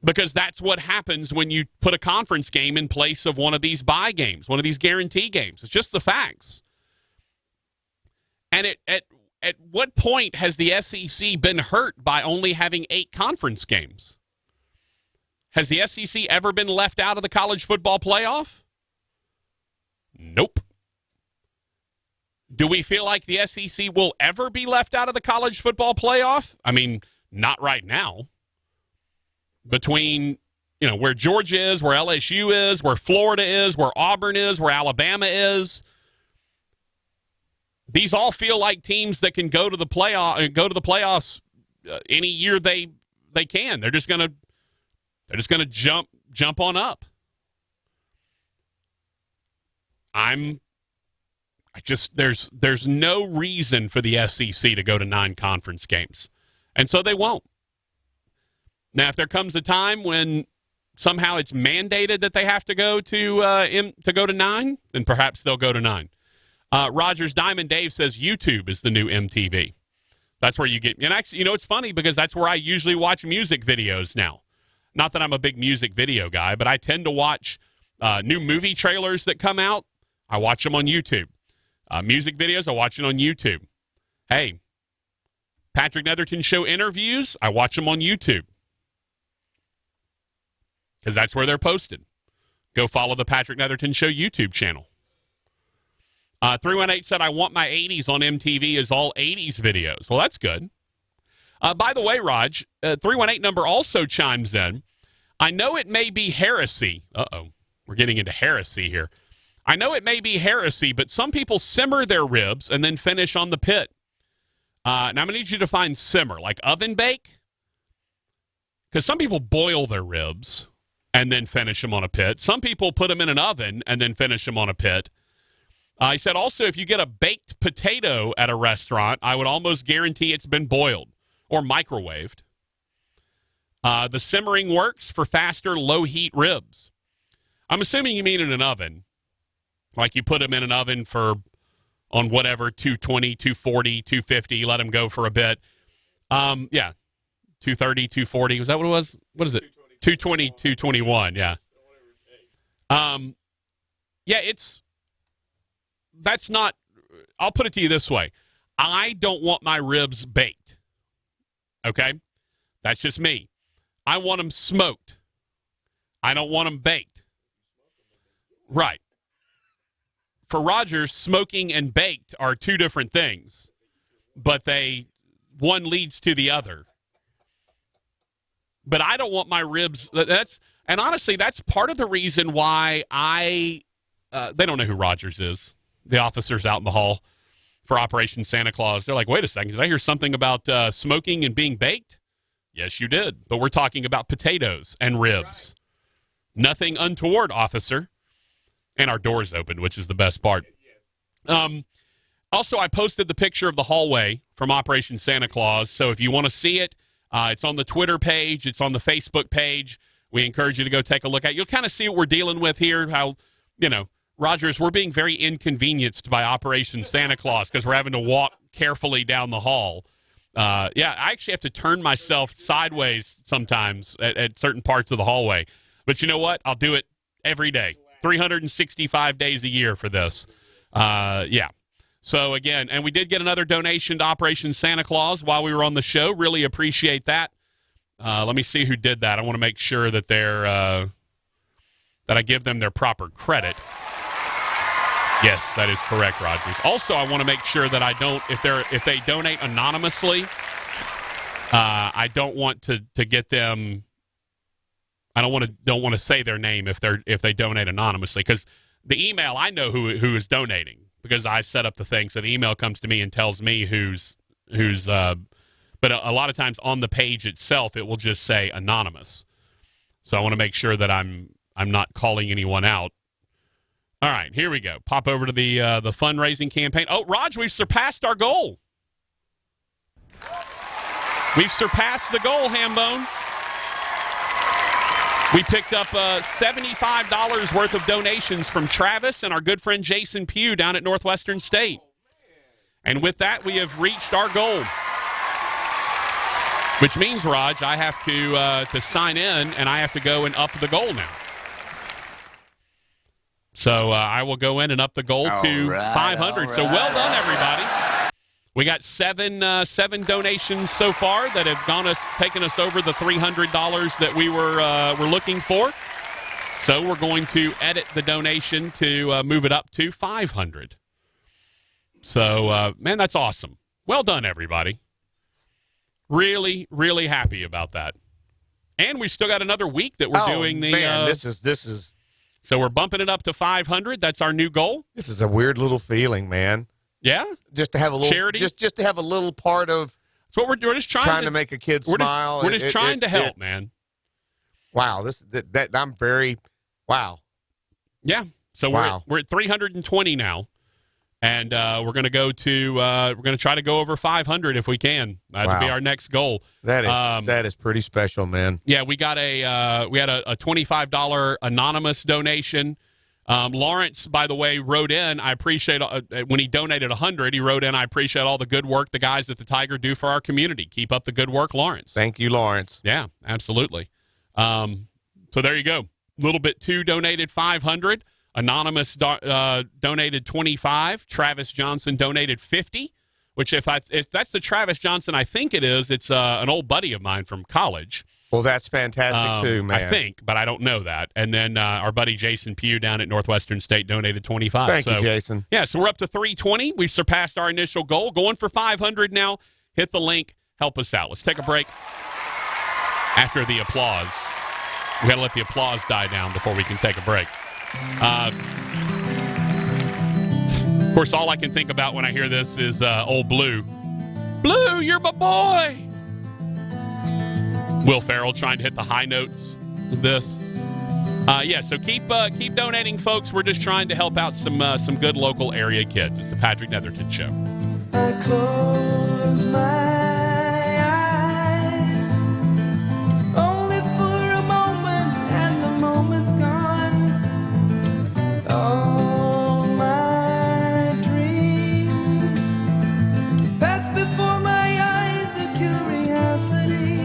Because that's what happens when you put a conference game in place of one of these bye games, one of these guarantee games. It's just the facts. And at what point has the SEC been hurt by only having 8 conference games? Has the SEC ever been left out of the college football playoff? Nope. Do we feel like the SEC will ever be left out of the college football playoff? I mean, not right now. Between, where Georgia is, where LSU is, where Florida is, where Auburn is, where Alabama is. These all feel like teams that can go to the playoffs any year they can. They're just gonna jump on up. There's no reason for the SEC to go to 9 conference games, and so they won't. Now, if there comes a time when somehow it's mandated that they have to go to 9, then perhaps they'll go to 9. Rogers Diamond Dave says YouTube is the new MTV. That's where you get, and actually, it's funny because that's where I usually watch music videos now. Not that I'm a big music video guy, but I tend to watch new movie trailers that come out. I watch them on YouTube. Music videos, I watch it on YouTube. Hey, Patrick Netherton Show interviews, I watch them on YouTube. Because that's where they're posted. Go follow the Patrick Netherton Show YouTube channel. 318 said, I want my 80s on MTV as all 80s videos. Well, that's good. By the way, Raj, 318 number also chimes in. I know it may be heresy. Uh-oh, we're getting into heresy here. I know it may be heresy, but some people simmer their ribs and then finish on the pit. Now, I'm going to need you to define simmer, like oven bake? Because some people boil their ribs and then finish them on a pit. Some people put them in an oven and then finish them on a pit. He said also, if you get a baked potato at a restaurant, I would almost guarantee it's been boiled or microwaved. The simmering works for faster, low-heat ribs. I'm assuming you mean in an oven. Like you put them in an oven on whatever, 220, 240, 250, let them go for a bit. 230, 240. Was that what it was? What is it? 220, 221, yeah. That's not, I'll put it to you this way. I don't want my ribs baked. Okay? That's just me. I want them smoked. I don't want them baked. Right. For Rogers, smoking and baked are two different things, but one leads to the other. But I don't want my ribs. And honestly, that's part of the reason why they don't know who Rogers is. The officers out in the hall for Operation Santa Claus. They're like, wait a second, did I hear something about smoking and being baked? Yes, you did. But we're talking about potatoes and ribs. Right. Nothing untoward, officer. And our door's open, which is the best part. Also, I posted the picture of the hallway from Operation Santa Claus. So if you want to see it, it's on the Twitter page. It's on the Facebook page. We encourage you to go take a look at it. You'll kind of see what we're dealing with here, how, Rogers, we're being very inconvenienced by Operation Santa Claus because we're having to walk carefully down the hall. I actually have to turn myself sideways sometimes at certain parts of the hallway. But you know what? I'll do it every day. 365 days a year for this. So, again, and we did get another donation to Operation Santa Claus while we were on the show. Really appreciate that. Let me see who did that. I want to make sure that that I give them their proper credit. Yes, that is correct, Rogers. Also, I want to make sure that I don't, if they donate anonymously, I don't want to get them. I don't want to say their name if they donate anonymously, because the email, I know who is donating because I set up the thing. So the email comes to me and tells me who's but a lot of times on the page itself it will just say anonymous. So I want to make sure that I'm not calling anyone out. All right, here we go. Pop over to the fundraising campaign. Oh, Raj, we've surpassed our goal. We've surpassed the goal, Hambone. We picked up $75 worth of donations from Travis and our good friend Jason Pugh down at Northwestern State. And with that, we have reached our goal. Which means, Raj, I have to sign in, and I have to go and up the goal now. So I will go in and up the goal to 500. So well done, everybody. We got seven donations so far that have taken us over the $300 that we were looking for. So we're going to edit the donation to move it up to 500. So, man, that's awesome. Well done, everybody. Really, really happy about that. And we still got another week that we're doing the. Man, this is. So we're bumping it up to 500. That's our new goal. This is a weird little feeling, man. Yeah, just to have a little charity. Just to have a little part of. That's what we're just trying to make a kid we're smile. We're just trying to help, man. Wow, I'm very. Wow. Yeah. So we're at 320 now. And we're going to go to we're going to try to go over 500 if we can. That'll be our next goal. That is pretty special, man. Yeah, we got we had a $25 anonymous donation. Lawrence, by the way, wrote in. I appreciate when he donated 100. He wrote in. I appreciate all the good work the guys at the Tiger do for our community. Keep up the good work, Lawrence. Thank you, Lawrence. Yeah, absolutely. So there you go. Little bit 2 donated 500. Anonymous donated 25. Travis Johnson donated 50, which if that's the Travis Johnson I think it is, it's an old buddy of mine from college. Well, that's fantastic too, man. I think, but I don't know that. And then our buddy Jason Pugh down at Northwestern State donated 25. Thank you, Jason. Yeah, so we're up to 320. We've surpassed our initial goal. Going for 500 now. Hit the link. Help us out. Let's take a break. After the applause. We got to let the applause die down before we can take a break. Of course, all I can think about when I hear this is old Blue. Blue, you're my boy. Will Ferrell trying to hit the high notes of this. So keep donating, folks. We're just trying to help out some good local area kids. It's the Patrick Netherton Show. I close my eyes only for a moment, and the moment's gone. All my dreams pass before my eyes, a curiosity,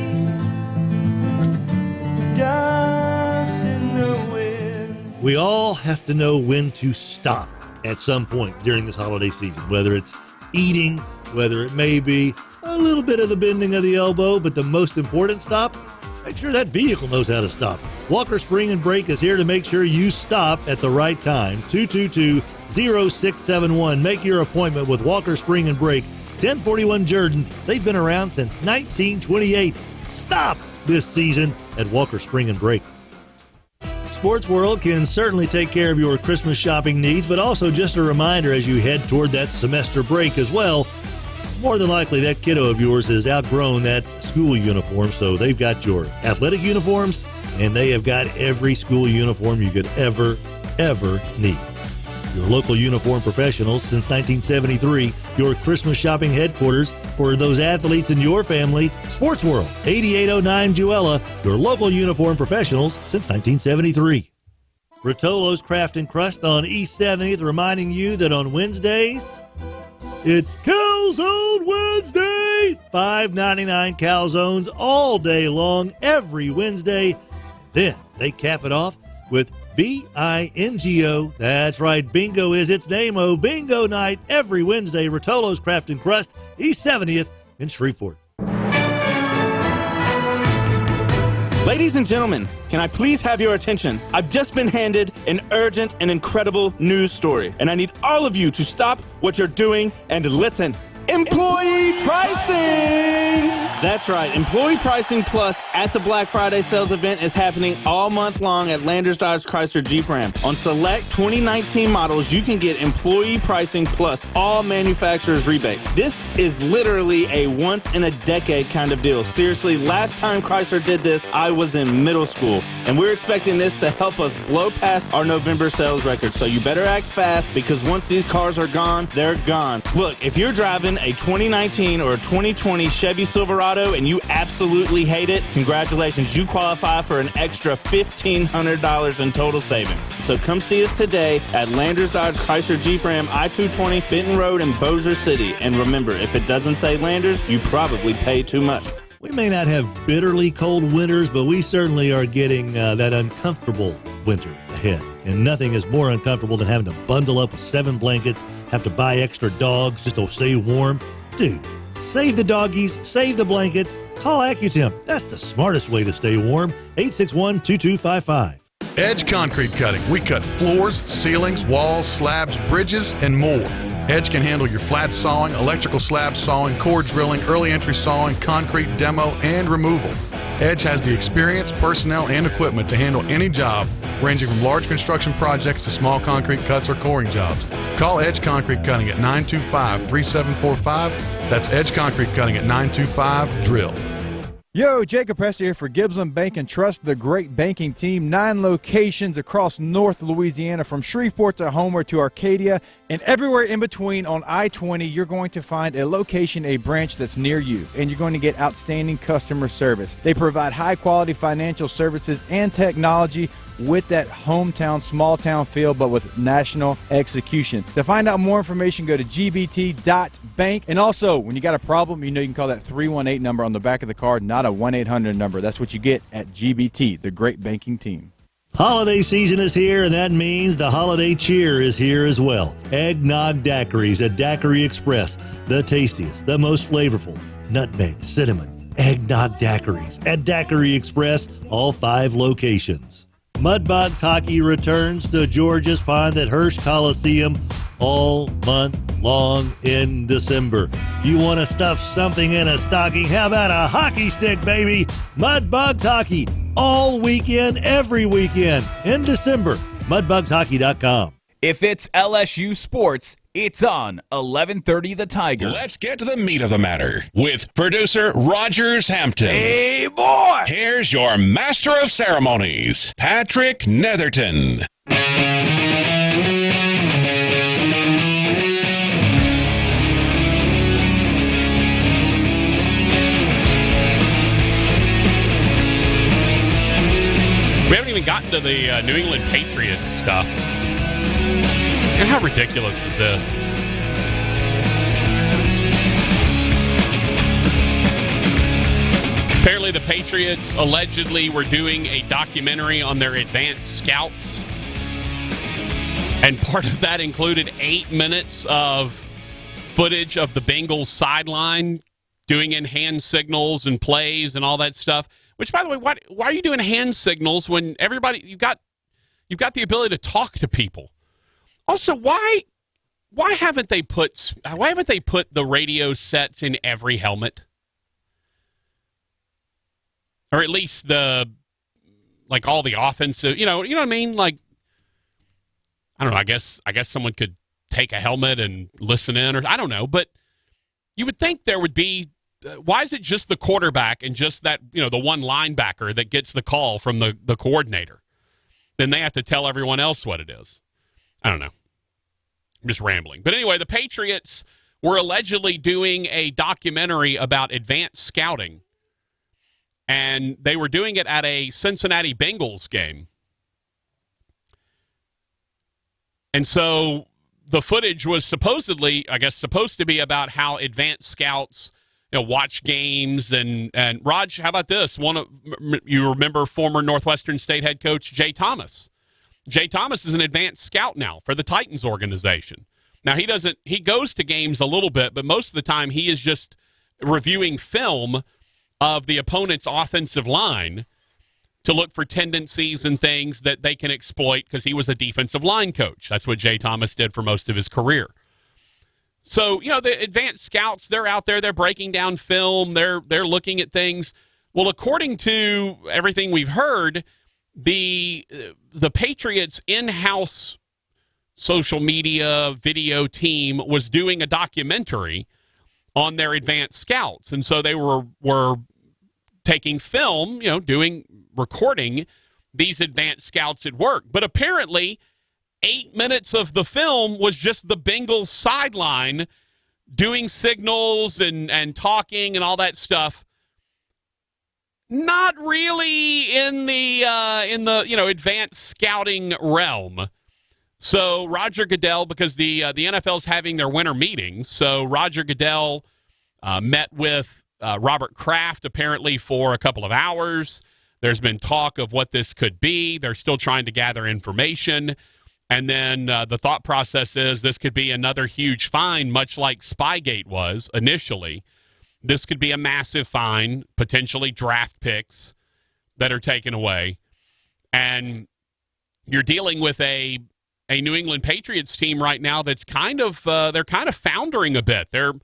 dust in the wind. We all have to know when to stop at some point during this holiday season, whether it's eating, whether it may be a little bit of the bending of the elbow, but the most important stop, make sure that vehicle knows how to stop. Walker Spring and Brake is here to make sure you stop at the right time. 222-0671. Make your appointment with Walker Spring and Brake, 1041 Jordan. They've been around since 1928. Stop this season at Walker Spring and Brake. Sports World can certainly take care of your Christmas shopping needs, but also just a reminder as you head toward that semester break as well. More than likely, that kiddo of yours has outgrown that school uniform, so they've got your athletic uniforms, and they have got every school uniform you could ever need. Your local uniform professionals since 1973, your Christmas shopping headquarters for those athletes in your family. Sports World, 8809 Jewella, your local uniform professionals since 1973. Rotolo's Craft and Crust on East 70th, reminding you that on Wednesdays, it's Calzone Wednesday! $5.99 calzones all day long, every Wednesday. Then they cap it off with Bingo. That's right, bingo is its name. Bingo night every Wednesday. Rotolo's Craft and Crust, East 70th in Shreveport. Ladies and gentlemen, can I please have your attention? I've just been handed an urgent and incredible news story, and I need all of you to stop what you're doing and listen. Employee pricing! That's right. Employee Pricing Plus at the Black Friday sales event is happening all month long at Landers Dodge Chrysler Jeep Ram. On select 2019 models, you can get Employee Pricing Plus all manufacturers rebates. This is literally a once-in-a-decade kind of deal. Seriously, last time Chrysler did this, I was in middle school, and we're expecting this to help us blow past our November sales record. So you better act fast, because once these cars are gone, they're gone. Look, if you're driving a 2019 or a 2020 Chevy Silverado and you absolutely hate it, congratulations, you qualify for an extra $1,500 in total savings. So come see us today at Landers Dodge Chrysler Jeep Ram I-220 Benton Road in Bossier City. And remember, if it doesn't say Landers, you probably pay too much. We may not have bitterly cold winters, but we certainly are getting that uncomfortable winter ahead. And nothing is more uncomfortable than having to bundle up with 7 blankets, have to buy extra dogs just to stay warm. Dude, save the doggies, save the blankets, call AccuTemp. That's the smartest way to stay warm. 861-2255. Edge Concrete Cutting. We cut floors, ceilings, walls, slabs, bridges, and more. Edge can handle your flat sawing, electrical slab sawing, core drilling, early entry sawing, concrete demo, and removal. Edge has the experience, personnel, and equipment to handle any job, ranging from large construction projects to small concrete cuts or coring jobs. Call Edge Concrete Cutting at 925-3745. That's Edge Concrete Cutting at 925-DRILL. Yo, Jacob Prester here for Gibbsland Bank and Trust, the great banking team. 9 locations across North Louisiana, from Shreveport to Homer to Arcadia, and everywhere in between on I-20. You're going to find a location, a branch that's near you, and you're going to get outstanding customer service. They provide high-quality financial services and technology with that hometown, small-town feel, but with national execution. To find out more information, go to gbt.bank. And also, when you got a problem, you know you can call that 318 number on the back of the card, not a 1-800 number. That's what you get at GBT, the great banking team. Holiday season is here, and that means the holiday cheer is here as well. Eggnog daiquiris at Daiquiri Express, the tastiest, the most flavorful, nutmeg, cinnamon, eggnog daiquiris at Daiquiri Express, all 5 locations. Mudbugs hockey returns to Georgia's Pond at Hirsch Coliseum all month long in December. You want to stuff something in a stocking? How about a hockey stick, baby? Mudbugs hockey all weekend, every weekend in December. MudbugsHockey.com. If it's LSU sports, it's on 1130 The Tiger. Let's get to the meat of the matter with producer Rogers Hampton. Hey, boy! Here's your master of ceremonies, Patrick Netherton. We haven't even gotten to the New England Patriots stuff. And how ridiculous is this? Apparently the Patriots allegedly were doing a documentary on their advanced scouts. And part of that included 8 minutes of footage of the Bengals sideline doing in hand signals and plays and all that stuff. Which, by the way, why are you doing hand signals when everybody you've got the ability to talk to people? Also, why haven't they put the radio sets in every helmet, or at least all the offensive? You know what I mean? Like, I don't know. I guess someone could take a helmet and listen in, or I don't know. But you would think there would be. Why is it just the quarterback and just that, the one linebacker that gets the call from the coordinator? Then they have to tell everyone else what it is. I don't know. I'm just rambling. But anyway, the Patriots were allegedly doing a documentary about advanced scouting, and they were doing it at a Cincinnati Bengals game. And so the footage was supposed to be about how advanced scouts watch games and Raj, how about this? You remember former Northwestern State head coach Jay Thomas. Jay Thomas is an advanced scout now for the Titans organization. Now he goes to games a little bit, but most of the time he is just reviewing film of the opponent's offensive line to look for tendencies and things that they can exploit, because he was a defensive line coach. That's what Jay Thomas did for most of his career. So, the advanced scouts, they're out there, they're breaking down film, they're looking at things. Well, according to everything we've heard, the Patriots' in-house social media video team was doing a documentary on their advanced scouts. And so they were taking film, recording these advanced scouts at work. But apparently 8 minutes of the film was just the Bengals sideline doing signals and talking and all that stuff. Not really in the advanced scouting realm. So Roger Goodell, because the NFL's having their winter meetings, so Roger Goodell met with Robert Kraft apparently for a couple of hours. There's been talk of what this could be. They're still trying to gather information. And then the thought process is this could be another huge fine, much like Spygate was initially. This could be a massive fine, potentially draft picks that are taken away. And you're dealing with a New England Patriots team right now that's they're kind of foundering a bit. They're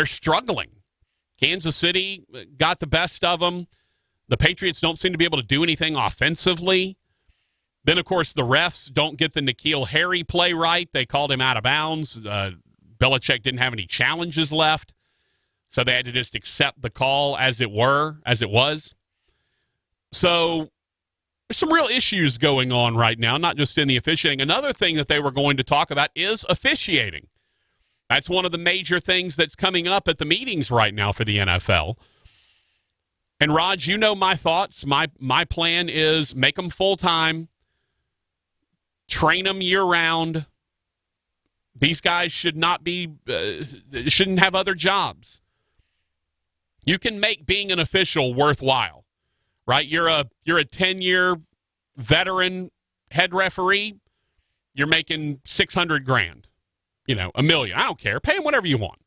struggling. Kansas City got the best of them. The Patriots don't seem to be able to do anything offensively. Then, of course, the refs don't get the N'Keal Harry play right. They called him out of bounds. Belichick didn't have any challenges left, so they had to just accept the call as it was. So there's some real issues going on right now, not just in the officiating. Another thing that they were going to talk about is officiating. That's one of the major things that's coming up at the meetings right now for the NFL. And, Raj, you know my thoughts. My plan is make them full-time, train them year-round. These guys should not be shouldn't have other jobs. You can make being an official worthwhile, right? You're a 10-year veteran head referee. You're making $600,000, $1 million. I don't care. Pay them whatever you want.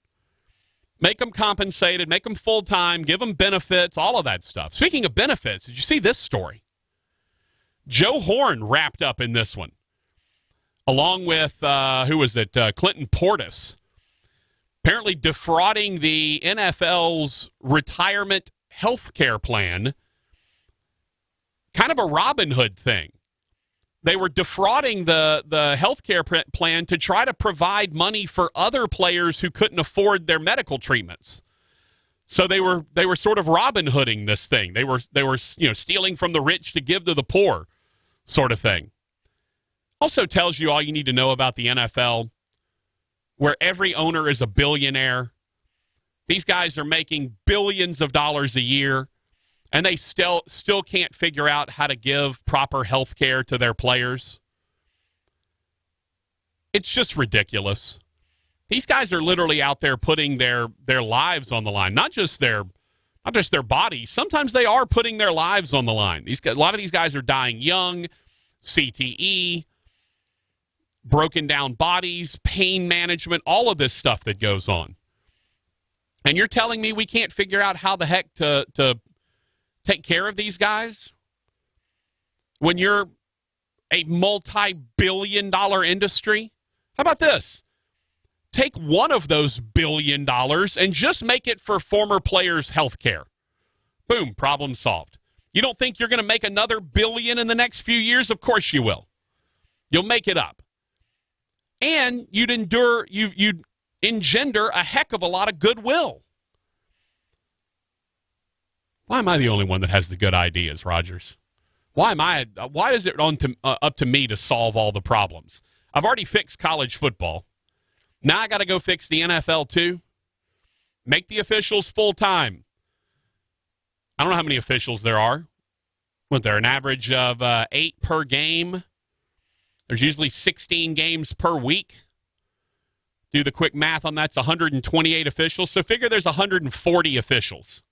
Make them compensated. Make them full time. Give them benefits. All of that stuff. Speaking of benefits, did you see this story? Joe Horn wrapped up in this one, along with Clinton Portis, apparently defrauding the NFL's retirement health care plan. Kind of a Robin Hood thing. They were defrauding the health care plan to try to provide money for other players who couldn't afford their medical treatments. So they were sort of Robin Hooding this thing. They were stealing from the rich to give to the poor, sort of thing. Also tells you all you need to know about the NFL, where every owner is a billionaire. These guys are making billions of dollars a year, and they still can't figure out how to give proper health care to their players. It's just ridiculous. These guys are literally out there putting their lives on the line, not just their bodies. Sometimes they are putting their lives on the line. A lot of these guys are dying young, CTE, broken down bodies, pain management, all of this stuff that goes on. And you're telling me we can't figure out how the heck to take care of these guys when you're a multi-billion-dollar industry? How about this? Take one of those $1 billion and just make it for former players' health care. Boom, problem solved. You don't think you're going to make another $1 billion in the next few years? Of course you will. You'll make it up. And you'd engender a heck of a lot of goodwill. Why am I the only one that has the good ideas, Rogers? Why is it up to me to solve all the problems? I've already fixed college football. Now I got to go fix the NFL too. Make the officials full-time. I don't know how many officials there are. What, they're an average of 8 per game. There's usually 16 games per week. Do the quick math on that. It's 128 officials. So figure there's 140 officials.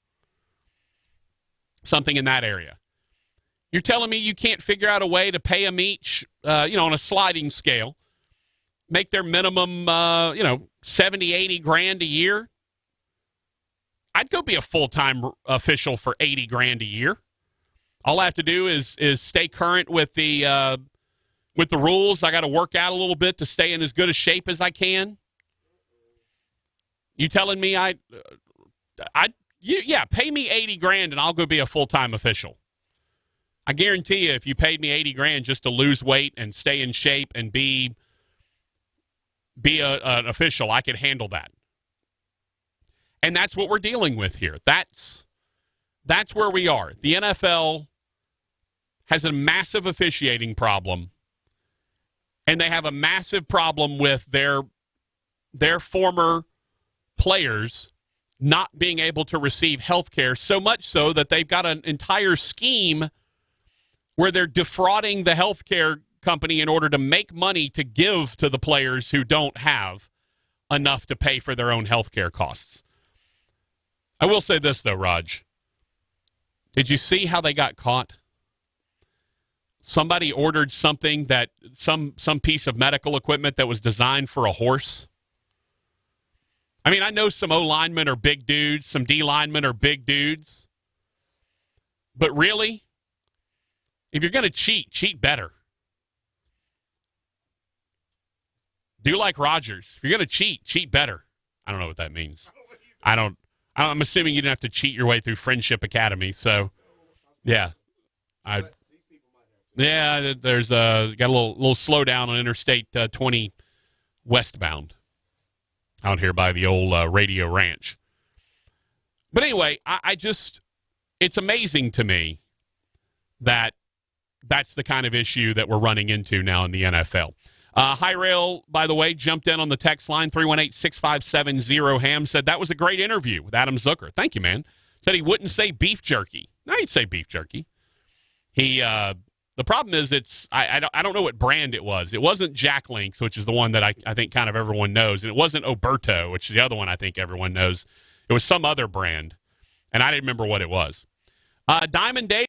Something in that area. You're telling me you can't figure out a way to pay them each, on a sliding scale, make their minimum, 70, 80 grand a year? I'd go be a full-time official for 80 grand a year. All I have to do is stay current with the rules. I got to work out a little bit to stay in as good a shape as I can. You telling me pay me 80 grand and I'll go be a full-time official. I guarantee you if you paid me 80 grand just to lose weight and stay in shape and be an official, I could handle that. And that's what we're dealing with here. That's where we are. The NFL has a massive officiating problem, and they have a massive problem with their former players not being able to receive health care, so much so that they've got an entire scheme where they're defrauding the health care company in order to make money to give to the players who don't have enough to pay for their own health care costs. I will say this, though, Raj. Did you see how they got caught? Somebody ordered something that some piece of medical equipment that was designed for a horse. I mean, I know some O linemen are big dudes, some D linemen are big dudes. But really, if you're going to cheat better. Do like Rodgers. If you're going to cheat better. I don't know what that means. I'm assuming you didn't have to cheat your way through Friendship Academy, so Yeah. There's got a little slowdown on Interstate 20 westbound out here by the old Radio Ranch. But anyway, I just, it's amazing to me that that's the kind of issue that we're running into now in the NFL. High Rail, by the way, jumped in on the text line, 318-657-0-HAM, said that was a great interview with Adam Zucker. Thank you, man. Said he wouldn't say beef jerky. No, he'd say beef jerky. The problem is I don't know what brand it was. It wasn't Jack Links, which is the one that I think kind of everyone knows, and it wasn't Oberto, which is the other one I think everyone knows. It was some other brand, and I didn't remember what it was. Diamond Dave